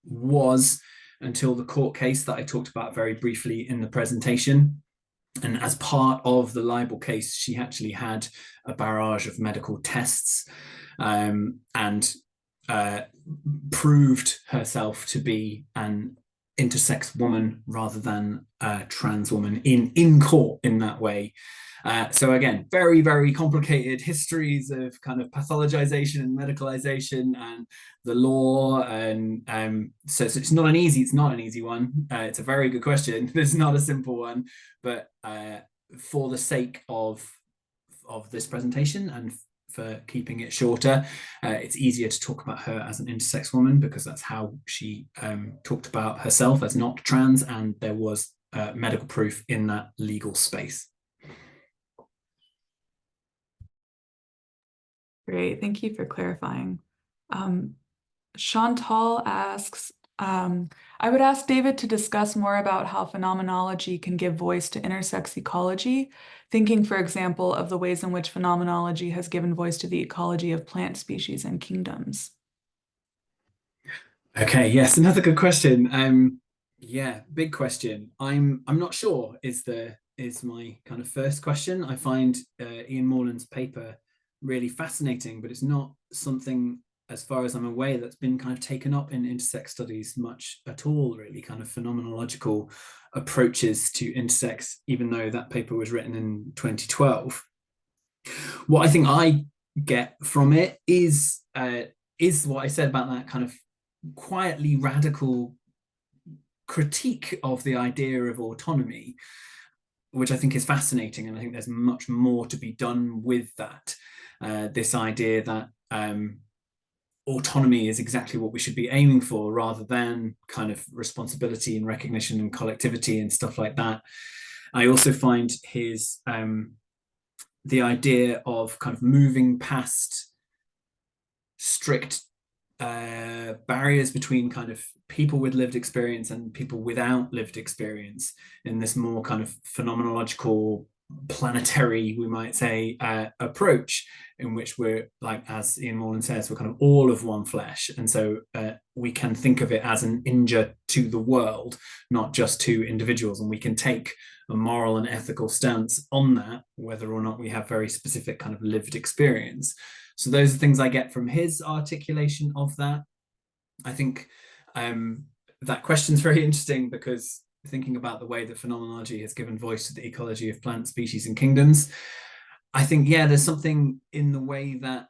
was until the court case that I talked about very briefly in the presentation. And as part of the libel case, she actually had a barrage of medical tests and proved herself to be an intersex woman rather than a trans woman in court in that way. So again, very, very complicated histories of kind of pathologization and medicalization and the law. And so it's not an easy one. It's a very good question. It's not a simple one, but for the sake of this presentation and for keeping it shorter, it's easier to talk about her as an intersex woman because that's how she talked about herself as not trans, and there was medical proof in that legal space. Great, thank you for clarifying. Chantal asks, I would ask David to discuss more about how phenomenology can give voice to intersex ecology, thinking, for example, of the ways in which phenomenology has given voice to the ecology of plant species and kingdoms. Okay, yes, another good question. Yeah, big question. I'm not sure is my kind of first question. I find Ian Morland's paper really fascinating, but it's not something, as far as I'm aware, that's been kind of taken up in intersex studies much at all, really, kind of phenomenological approaches to intersex, even though that paper was written in 2012. What I think I get from it is what I said about that kind of quietly radical critique of the idea of autonomy, which I think is fascinating. And I think there's much more to be done with that. This idea that autonomy is exactly what we should be aiming for, rather than kind of responsibility and recognition and collectivity and stuff like that. I also find his the idea of kind of moving past strict barriers between kind of people with lived experience and people without lived experience in this more kind of phenomenological, planetary, we might say, approach, in which we're, like, as Ian Morland says, we're kind of all of one flesh. And so we can think of it as an injure to the world, not just to individuals. And we can take a moral and ethical stance on that, whether or not we have very specific kind of lived experience. So those are things I get from his articulation of that. I think that question's very interesting, because thinking about the way that phenomenology has given voice to the ecology of plant species and kingdoms, I think, yeah, there's something in the way that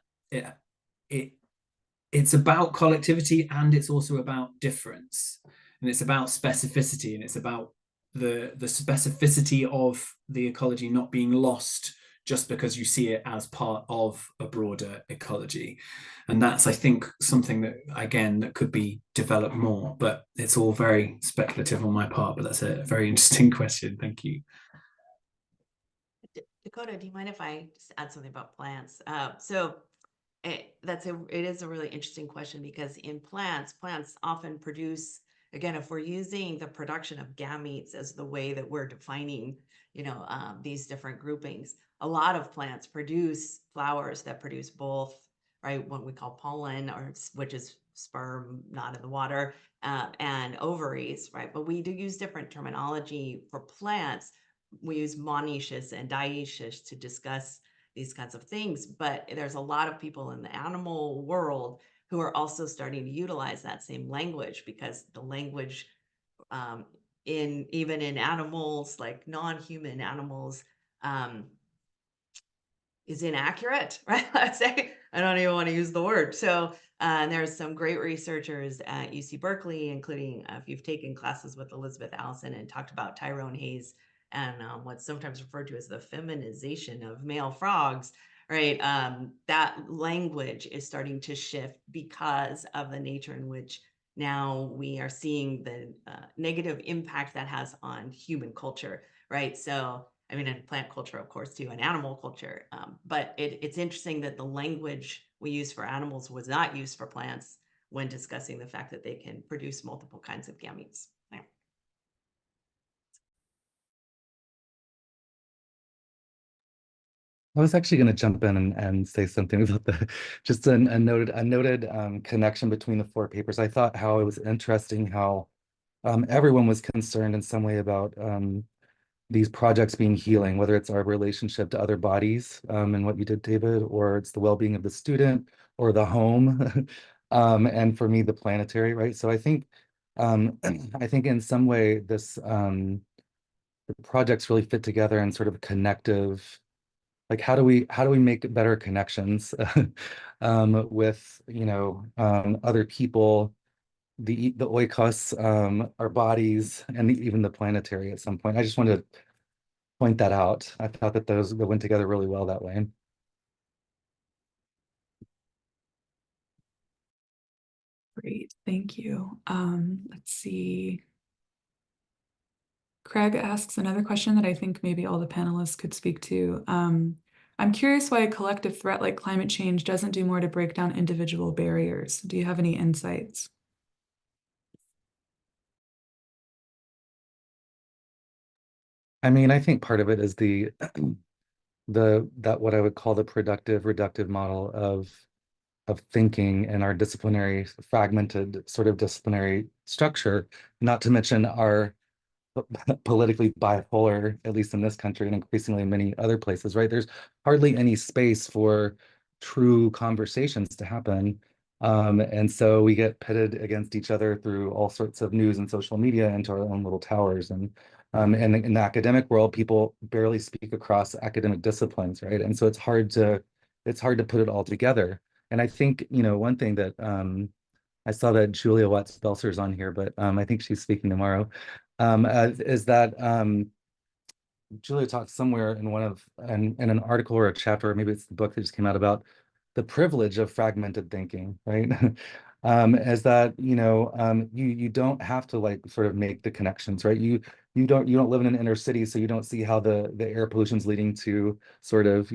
it's about collectivity, and it's also about difference, and it's about specificity, and it's about the specificity of the ecology not being lost just because you see it as part of a broader ecology. And that's, I think, something that, again, that could be developed more, but it's all very speculative on my part, but that's a very interesting question. Thank you. Dakota, do you mind if I just add something about plants? It is a really interesting question, because in plants often produce, again, if we're using the production of gametes as the way that we're defining, these different groupings, a lot of plants produce flowers that produce both, right, what we call pollen, which is sperm not in the water, and ovaries, right? But we do use different terminology for plants. We use monoecious and dioecious to discuss these kinds of things, but there's a lot of people in the animal world who are also starting to utilize that same language, because the language even in animals, like non-human animals, is inaccurate, right? Let's say, I don't even want to use the word. So there's some great researchers at UC Berkeley, including if you've taken classes with Elizabeth Allison and talked about Tyrone Hayes and what's sometimes referred to as the feminization of male frogs, right? That language is starting to shift because of the nature in which now we are seeing the negative impact that has on human culture, right? So, I mean, in plant culture, of course, too, and animal culture. But it's interesting that the language we use for animals was not used for plants when discussing the fact that they can produce multiple kinds of gametes. Yeah. I was actually going to jump in and say something about just a noted connection between the 4 papers. I thought how it was interesting how everyone was concerned in some way about these projects being healing, whether it's our relationship to other bodies and what you did, David, or it's the well-being of the student or the home, and for me, the planetary, right? So I think in some way the projects really fit together in sort of connective. Like, how do we make better connections with other people, the oikos, our bodies, and even the planetary at some point. I just wanted to point that out. I thought that those went together really well that way. Great, thank you. Let's see. Craig asks another question that I think maybe all the panelists could speak to. I'm curious why a collective threat like climate change doesn't do more to break down individual barriers. Do you have any insights? I mean, I think part of it is that what I would call the productive reductive model of thinking and our disciplinary fragmented sort of disciplinary structure, not to mention our politically bipolar, at least in this country and increasingly in many other places, right? There's hardly any space for true conversations to happen. And so we get pitted against each other through all sorts of news and social media into our own little towers. And in the academic world, people barely speak across academic disciplines, right? And so it's hard to put it all together. And I think, one thing that I saw that Julia Watts-Belser's on here, but I think she's speaking tomorrow, is that Julia talked somewhere in an article or a chapter, or maybe it's the book that just came out, about the privilege of fragmented thinking, right? As that, you don't have to like sort of make the connections, right? You don't live in an inner city, so you don't see how the air pollution is leading to sort of,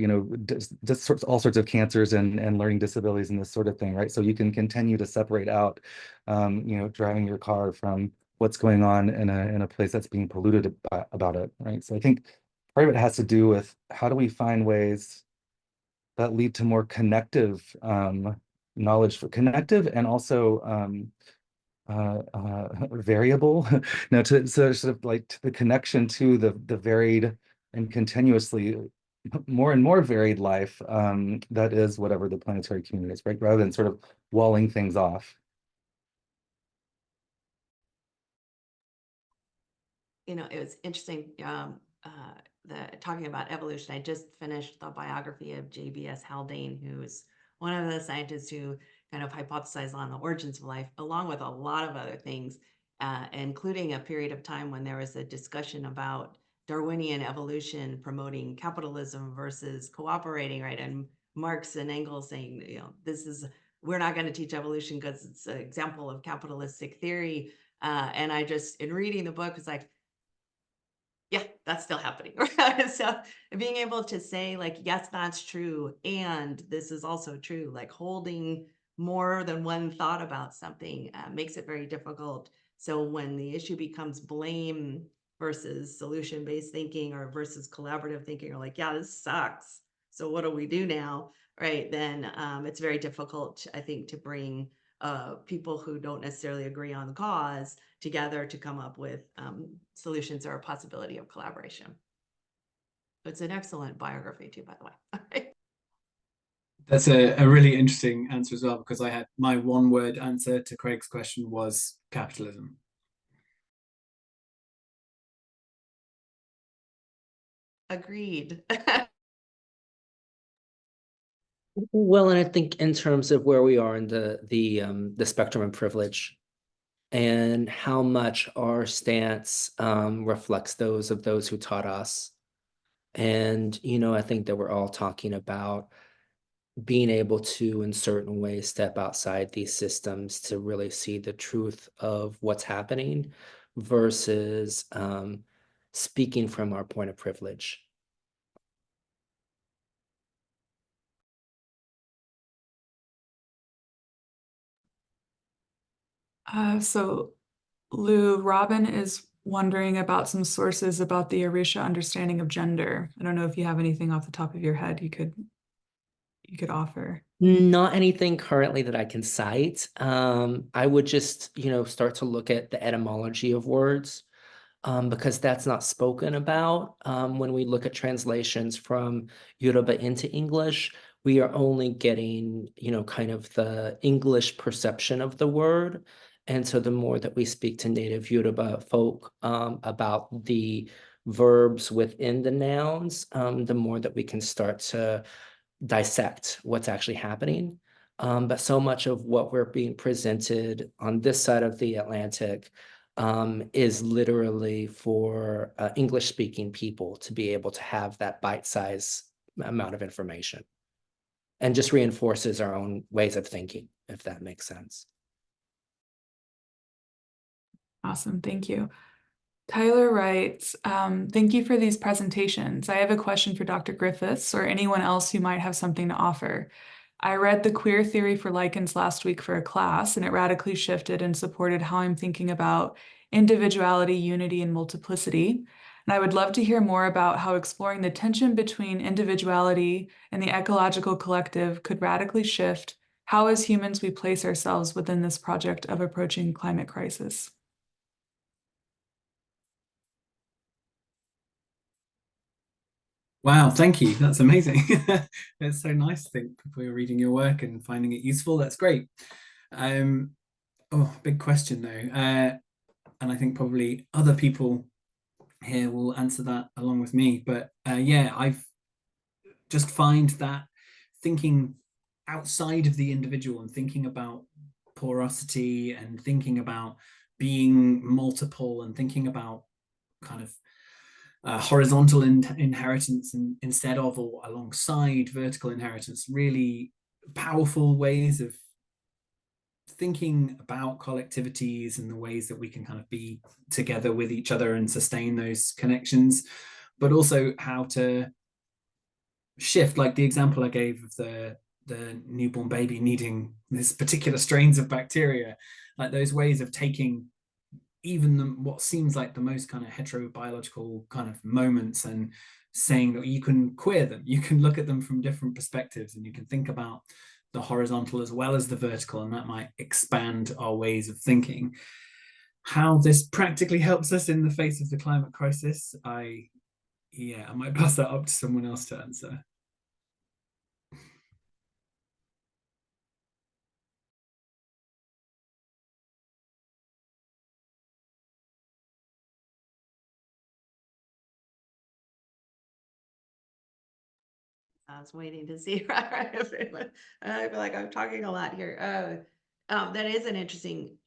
just all sorts of cancers and learning disabilities and this sort of thing, right? So you can continue to separate out, driving your car from what's going on in a place that's being polluted about it, right? So I think part of it has to do with how do we find ways that lead to more connective knowledge, for connective and also variable, to sort of like to the connection to the varied and continuously more and more varied life that is whatever the planetary community is, right? Rather than sort of walling things off. It was interesting, talking about evolution. I just finished the biography of J.B.S. Haldane, who's one of the scientists who kind of hypothesized on the origins of life, along with a lot of other things. including a period of time when there was a discussion about Darwinian evolution promoting capitalism versus cooperating, right? And Marx and Engels saying, we're not going to teach evolution because it's an example of capitalistic theory. And I just, in reading the book, was like, yeah, that's still happening. So being able to say, like, yes, that's true, and this is also true, like holding more than one thought about something makes it very difficult. So when the issue becomes blame versus solution-based thinking or versus collaborative thinking, or like, yeah, this sucks, so what do we do now, right? Then it's very difficult, I think, to bring people who don't necessarily agree on the cause together to come up with solutions or a possibility of collaboration. It's an excellent biography too, by the way. That's a really interesting answer as well, because I had my one-word answer to Craig's question was capitalism. Agreed. Well, and I think in terms of where we are in the spectrum of privilege and how much our stance reflects those of those who taught us. And, I think that we're all talking about being able to, in certain ways, step outside these systems to really see the truth of what's happening versus speaking from our point of privilege. So Lou, Robin is wondering about some sources about the Orisha understanding of gender. I don't know if you have anything off the top of your head you could offer. Not anything currently that I can cite. I would just, start to look at the etymology of words, because that's not spoken about. When we look at translations from Yoruba into English, we are only getting, kind of the English perception of the word. And so the more that we speak to native Yoruba folk about the verbs within the nouns, the more that we can start to dissect what's actually happening. But so much of what we're being presented on this side of the Atlantic is literally for English-speaking people to be able to have that bite-sized amount of information, and just reinforces our own ways of thinking, if that makes sense. Awesome, thank you. Tyler writes, thank you for these presentations. I have a question for Dr. Griffiths or anyone else who might have something to offer. I read the Queer Theory for Lichens last week for a class, and it radically shifted and supported how I'm thinking about individuality, unity, and multiplicity. And I would love to hear more about how exploring the tension between individuality and the ecological collective could radically shift how, as humans, we place ourselves within this project of approaching climate crisis. Wow, thank you. That's amazing. It's so nice to think people are reading your work and finding it useful. That's great. Big question though. And I think probably other people here will answer that along with me. But I've just find that thinking outside of the individual and thinking about porosity and thinking about being multiple and thinking about kind of horizontal inheritance instead of or alongside vertical inheritance, really powerful ways of thinking about collectivities and the ways that we can kind of be together with each other and sustain those connections, but also how to shift, like the example I gave of the newborn baby needing this particular strains of bacteria, like those ways of taking even what seems like the most kind of heterobiological kind of moments and saying that you can queer them, you can look at them from different perspectives, and you can think about the horizontal as well as the vertical, and that might expand our ways of thinking. How this practically helps us in the face of the climate crisis, I might pass that up to someone else to answer. I was waiting to see. I feel like I'm talking a lot here. That is an interesting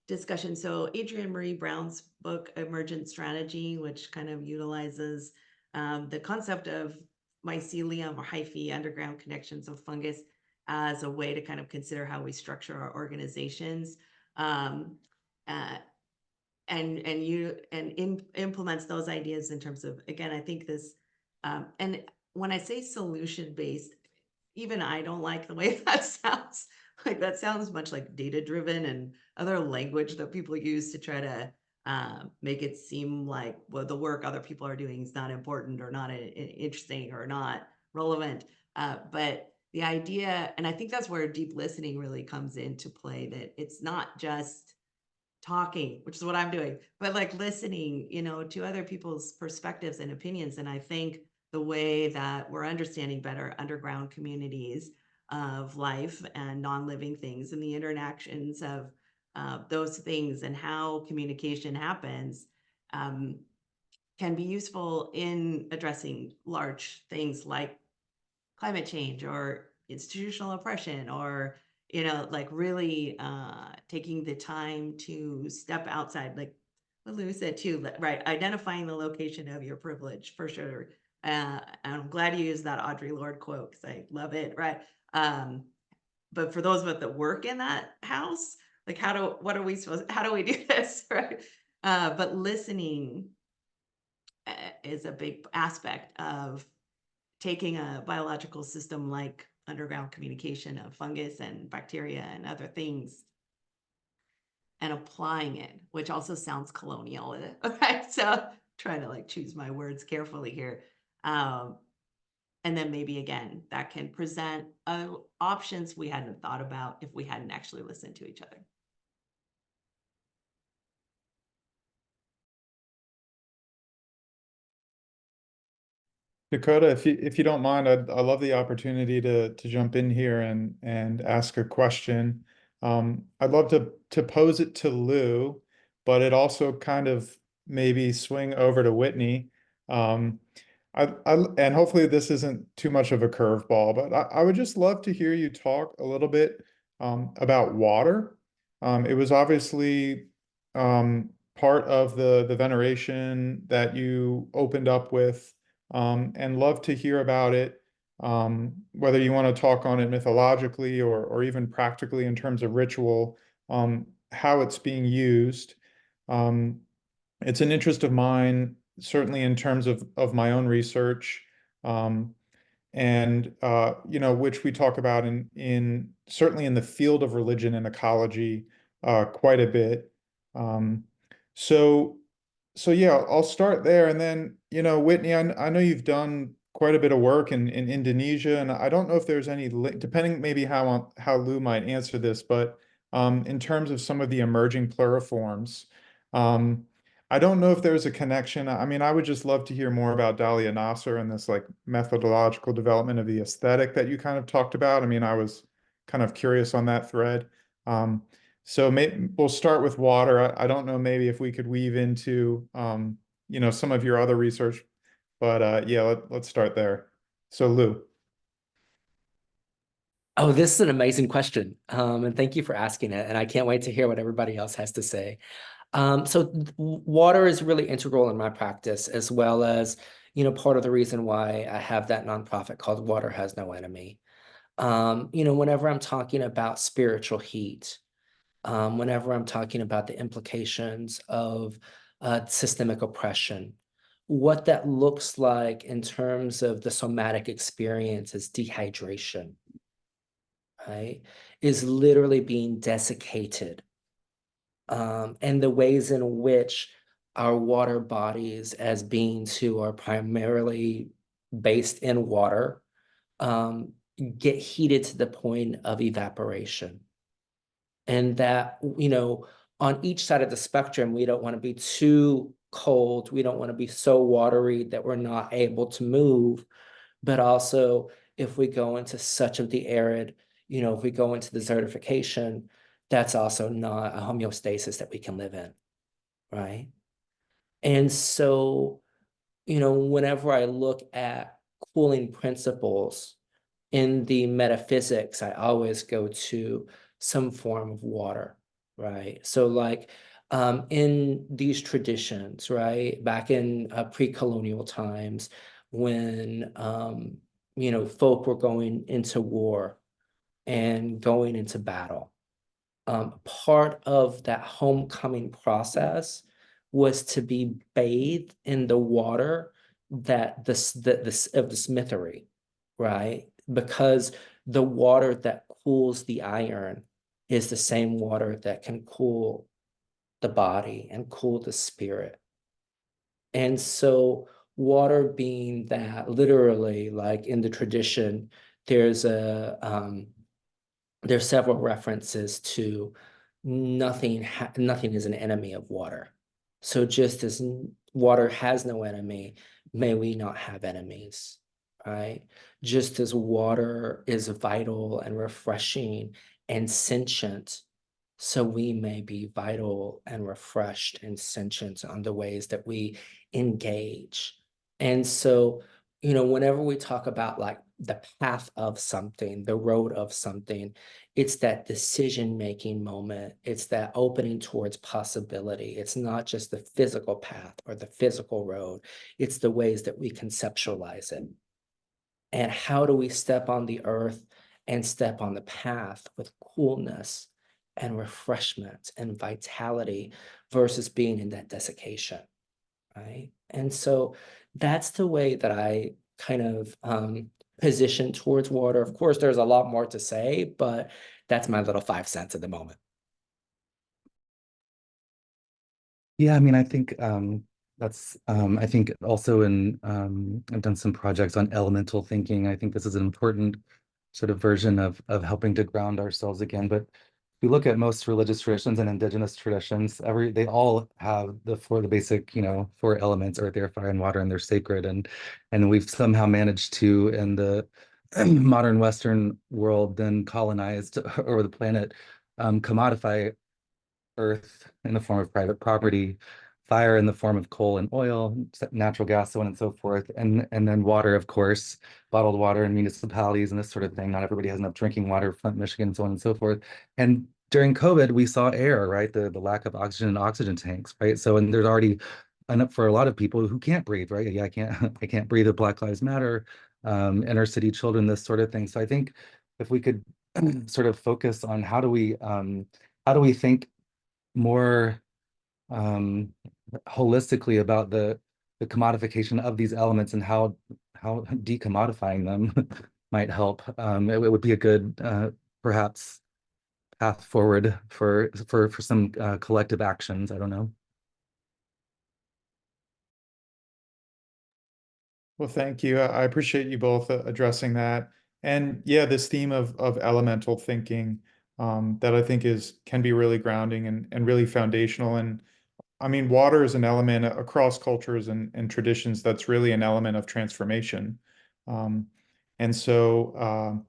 discussion. So Adrienne Marie Brown's book, Emergent Strategy, which kind of utilizes the concept of mycelium or hyphae, underground connections of fungus, as a way to kind of consider how we structure our organizations. Implements those ideas in terms of, again, I think this, and when I say solution-based, even I don't like the way that sounds. Like that sounds much like data-driven and other language that people use to try to make it seem like, well, the work other people are doing is not important or not interesting or not relevant. But the idea, and I think that's where deep listening really comes into play, that it's not just talking, which is what I'm doing, but like listening, to other people's perspectives and opinions. And I think the way that we're understanding better underground communities of life and non-living things and the interactions of those things and how communication happens can be useful in addressing large things like climate change or institutional oppression, or like really taking the time to step outside, like what Lou said too, right? Identifying the location of your privilege, for sure. And I'm glad you used that Audre Lorde quote because I love it, right? But for those of us that work in that house, like how do we do this, right? But listening is a big aspect of taking a biological system like underground communication of fungus and bacteria and other things and applying it, which also sounds colonial. Okay, so trying to like choose my words carefully here. And then maybe again, that can present options we hadn't thought about if we hadn't actually listened to each other. Dakota, if you don't mind, I love the opportunity to jump in here and ask a question. I'd love to pose it to Lou, but it also kind of maybe swing over to Whitney. And hopefully this isn't too much of a curveball, but I would just love to hear you talk a little bit about water. It was obviously part of the veneration that you opened up with. And love to hear about it, whether you want to talk on it mythologically or even practically in terms of ritual, how it's being used. It's an interest of mine, certainly in terms of my own research, and which we talk about in certainly in the field of religion and ecology quite a bit. So yeah, I'll start there, and then Whitney, I know you've done quite a bit of work in Indonesia, and I don't know if there's any depending maybe how Lou might answer this, but in terms of some of the emerging pluriforms, I don't know if there's a connection. I mean, I would just love to hear more about Dalia Nasser and this like methodological development of the aesthetic that you kind of talked about. I mean, I was kind of curious on that thread. So maybe we'll start with water. I don't know maybe if we could weave into some of your other research, but yeah, let's start there. So Lou. Oh, this is an amazing question. And thank you for asking it. And I can't wait to hear what everybody else has to say. So water is really integral in my practice, as well as, part of the reason why I have that nonprofit called Water Has No Enemy. Whenever I'm talking about spiritual heat, whenever I'm talking about the implications of systemic oppression, what that looks like in terms of the somatic experience is dehydration, right? Is literally being desiccated. And the ways in which our water bodies as beings who are primarily based in water get heated to the point of evaporation. And that, on each side of the spectrum, we don't want to be too cold. We don't want to be so watery that we're not able to move. But also, if we go into such of the arid, if we go into desertification, that's also not a homeostasis that we can live in, right? And so, whenever I look at cooling principles in the metaphysics, I always go to some form of water, right? So like in these traditions, right, back in pre-colonial times when you know, folk were going into war and going into battle, part of that homecoming process was to be bathed in the water that this of the smithery, right? Because the water that cools the iron is the same water that can cool the body and cool the spirit. And so water being that literally, like in the tradition, there's several references to nothing is an enemy of water. So just as water has no enemy, may we not have enemies, right? Just as water is vital and refreshing and sentient, so we may be vital and refreshed and sentient on the ways that we engage. And so, you know, whenever we talk about like the path of something, the road of something, it's that decision-making moment. It's that opening towards possibility. It's not just the physical path or the physical road. It's the ways that we conceptualize it. And how do we step on the earth and step on the path with coolness and refreshment and vitality versus being in that desiccation, right? And so that's the way that I kind of position towards water. Of course, there's a lot more to say, but that's my little 5 cents at the moment. Yeah, I mean, I think that's I think also in I've done some projects on elemental thinking. I think this is an important sort of version of helping to ground ourselves again. But if you look at most religious traditions and indigenous traditions, they all have the basic, you know, 4 elements: earth, air, fire, and water, and they're sacred. And we've somehow managed to, in the modern Western world, then colonized over the planet, commodify earth in the form of private property, fire in the form of coal and oil, natural gas, so on and so forth, and then water, of course, bottled water in municipalities and this sort of thing. Not everybody has enough drinking water, Flint, Michigan, so on and so forth. And during COVID, we saw air, right? The lack of oxygen and oxygen tanks, right? So, and there's already enough for a lot of people who can't breathe, right? Yeah, I can't breathe. At Black Lives Matter, inner city children, this sort of thing. So I think if we could sort of focus on how do we think more holistically about the commodification of these elements and how decommodifying them might help. It would be a good perhaps path forward for some collective actions. I don't know. Well, thank you. I appreciate you both addressing that. And yeah, this theme of elemental thinking that I think can be really grounding and really foundational. And I mean, water is an element across cultures and traditions that's really an element of transformation. Um, and so,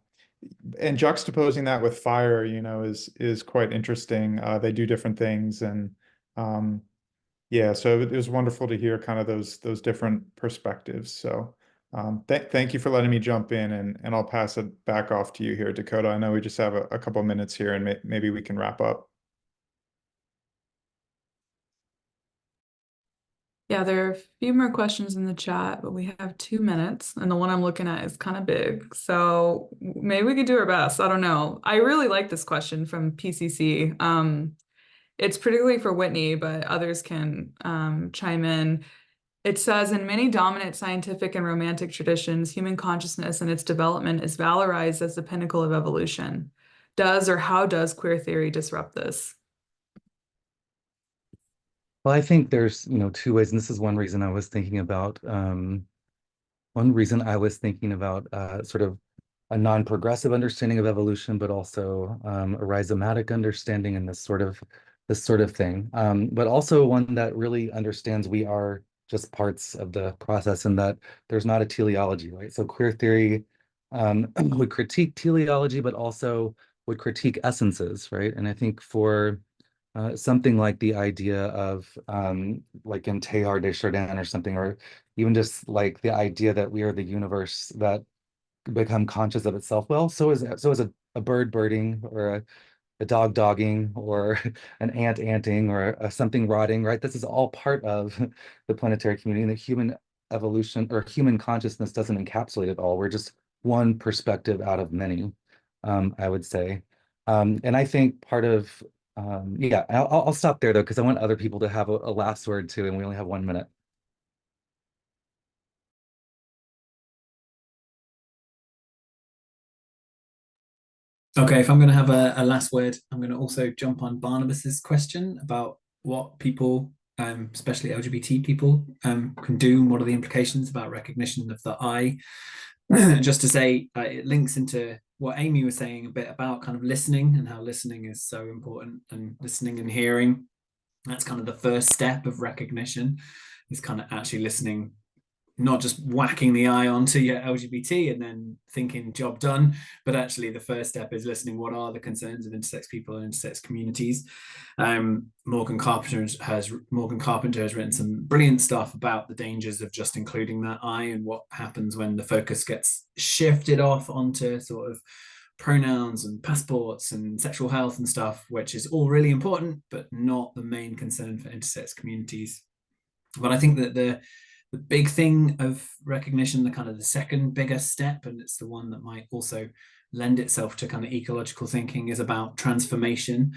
and juxtaposing that with fire, you know, is quite interesting. They do different things, and yeah, so it was wonderful to hear kind of those different perspectives. So, thank you for letting me jump in, and I'll pass it back off to you here, Dakota. I know we just have a couple minutes here, and maybe we can wrap up. Yeah, there are a few more questions in the chat, but we have 2 minutes, and the one I'm looking at is kind of big. So maybe we could do our best. I don't know. I really like this question from PCC. It's particularly for Whitney, but others can chime in. It says, in many dominant scientific and romantic traditions, human consciousness and its development is valorized as the pinnacle of evolution. Does or how does queer theory disrupt this? Well, I think there's, you know, 2 ways, and this is one reason I was thinking about sort of a non-progressive understanding of evolution, but also a rhizomatic understanding and this sort of thing. But also one that really understands we are just parts of the process and that there's not a teleology, right? So queer theory would critique teleology, but also would critique essences, right? And I think for something like the idea of like in Teilhard de Chardin or something, or even just like the idea that we are the universe that become conscious of itself. Well, so is a bird birding or a dog dogging or an ant anting or something rotting, right? This is all part of the planetary community, and the human evolution or human consciousness doesn't encapsulate it all. We're just one perspective out of many, I would say. And I think part of, yeah, I'll stop there though, because I want other people to have a last word too, and we only have 1 minute. Okay, if I'm going to have a last word, I'm going to also jump on Barnabas's question about what people, especially LGBT people, can do, and what are the implications about recognition of the I. Just to say, it links into what Amy was saying a bit about kind of listening and how listening is so important, and listening and hearing. That's kind of the first step of recognition, is kind of actually listening, not just whacking the eye onto your LGBT and then thinking job done, but actually the first step is listening. What are the concerns of intersex people and intersex communities? Morgan Carpenter has written some brilliant stuff about the dangers of just including that I, and what happens when the focus gets shifted off onto sort of pronouns and passports and sexual health and stuff, which is all really important, but not the main concern for intersex communities. But I think that the big thing of recognition, the kind of the second biggest step, and it's the one that might also lend itself to kind of ecological thinking, is about transformation.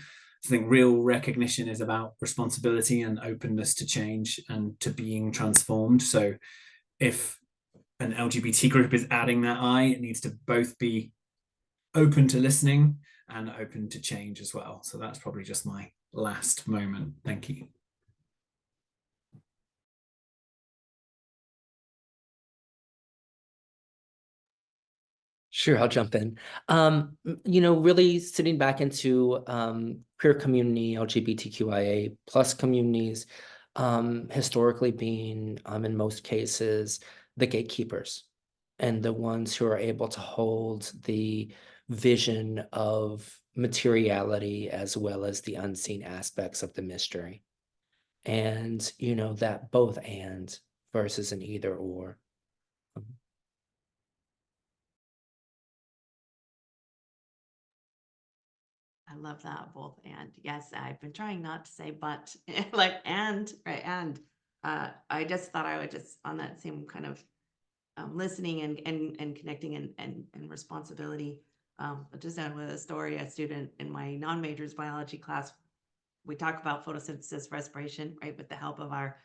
I think real recognition is about responsibility and openness to change and to being transformed. So if an LGBT group is adding that I, it needs to both be open to listening and open to change as well. So that's probably just my last moment. Thank you. Sure, I'll jump in. Really sitting back into queer community, LGBTQIA plus communities, historically being, in most cases, the gatekeepers and the ones who are able to hold the vision of materiality as well as the unseen aspects of the mystery. And, that both and versus an either or. I love that, both and. Yes, I've been trying not to say but, like and, right? And I just thought I would just, on that same kind of listening and connecting and responsibility. Just end with a story. A student in my non-majors biology class, we talk about photosynthesis, respiration, right, with the help of our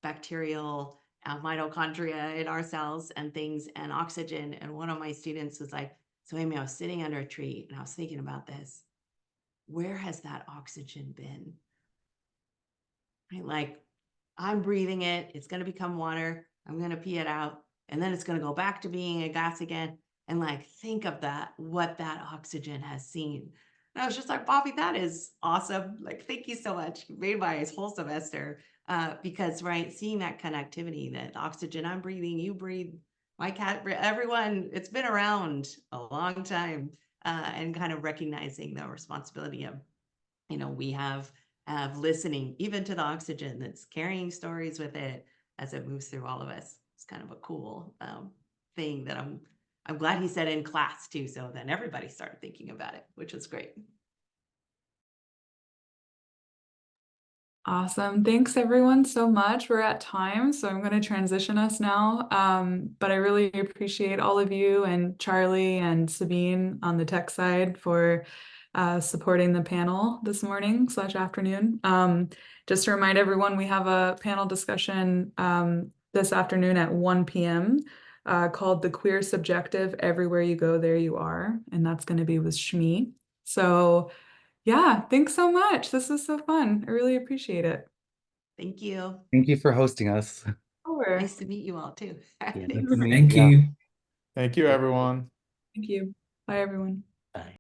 bacterial mitochondria in our cells and things, and oxygen. And one of my students was like, "So Amy, I was sitting under a tree and I was thinking about this. Where has that oxygen been?" Right? Like, I'm breathing it, it's going to become water, I'm going to pee it out, and then it's going to go back to being a gas again. And like, think of that, what that oxygen has seen. And I was just like, Bobby, that is awesome. Like, thank you so much. You made my whole semester. Because, right, seeing that connectivity, that oxygen I'm breathing, you breathe, my cat, everyone, it's been around a long time. And kind of recognizing the responsibility of, we have listening even to the oxygen that's carrying stories with it as it moves through all of us. It's kind of a cool thing that I'm glad he said in class too, so then everybody started thinking about it, which was great. Awesome. Thanks everyone so much. We're at time, so I'm going to transition us now. But I really appreciate all of you and Charlie and Sabine on the tech side for supporting the panel this morning / afternoon. Just to remind everyone, we have a panel discussion this afternoon at 1 p.m. Called The Queer Subjective, Everywhere You Go, There You Are. And that's going to be with Shmi. So yeah, thanks so much. This was so fun. I really appreciate it. Thank you. Thank you for hosting us. Sure. Nice to meet you all too. Yeah. Thanks. Thank you. Thank you, everyone. Thank you. Bye, everyone. Bye.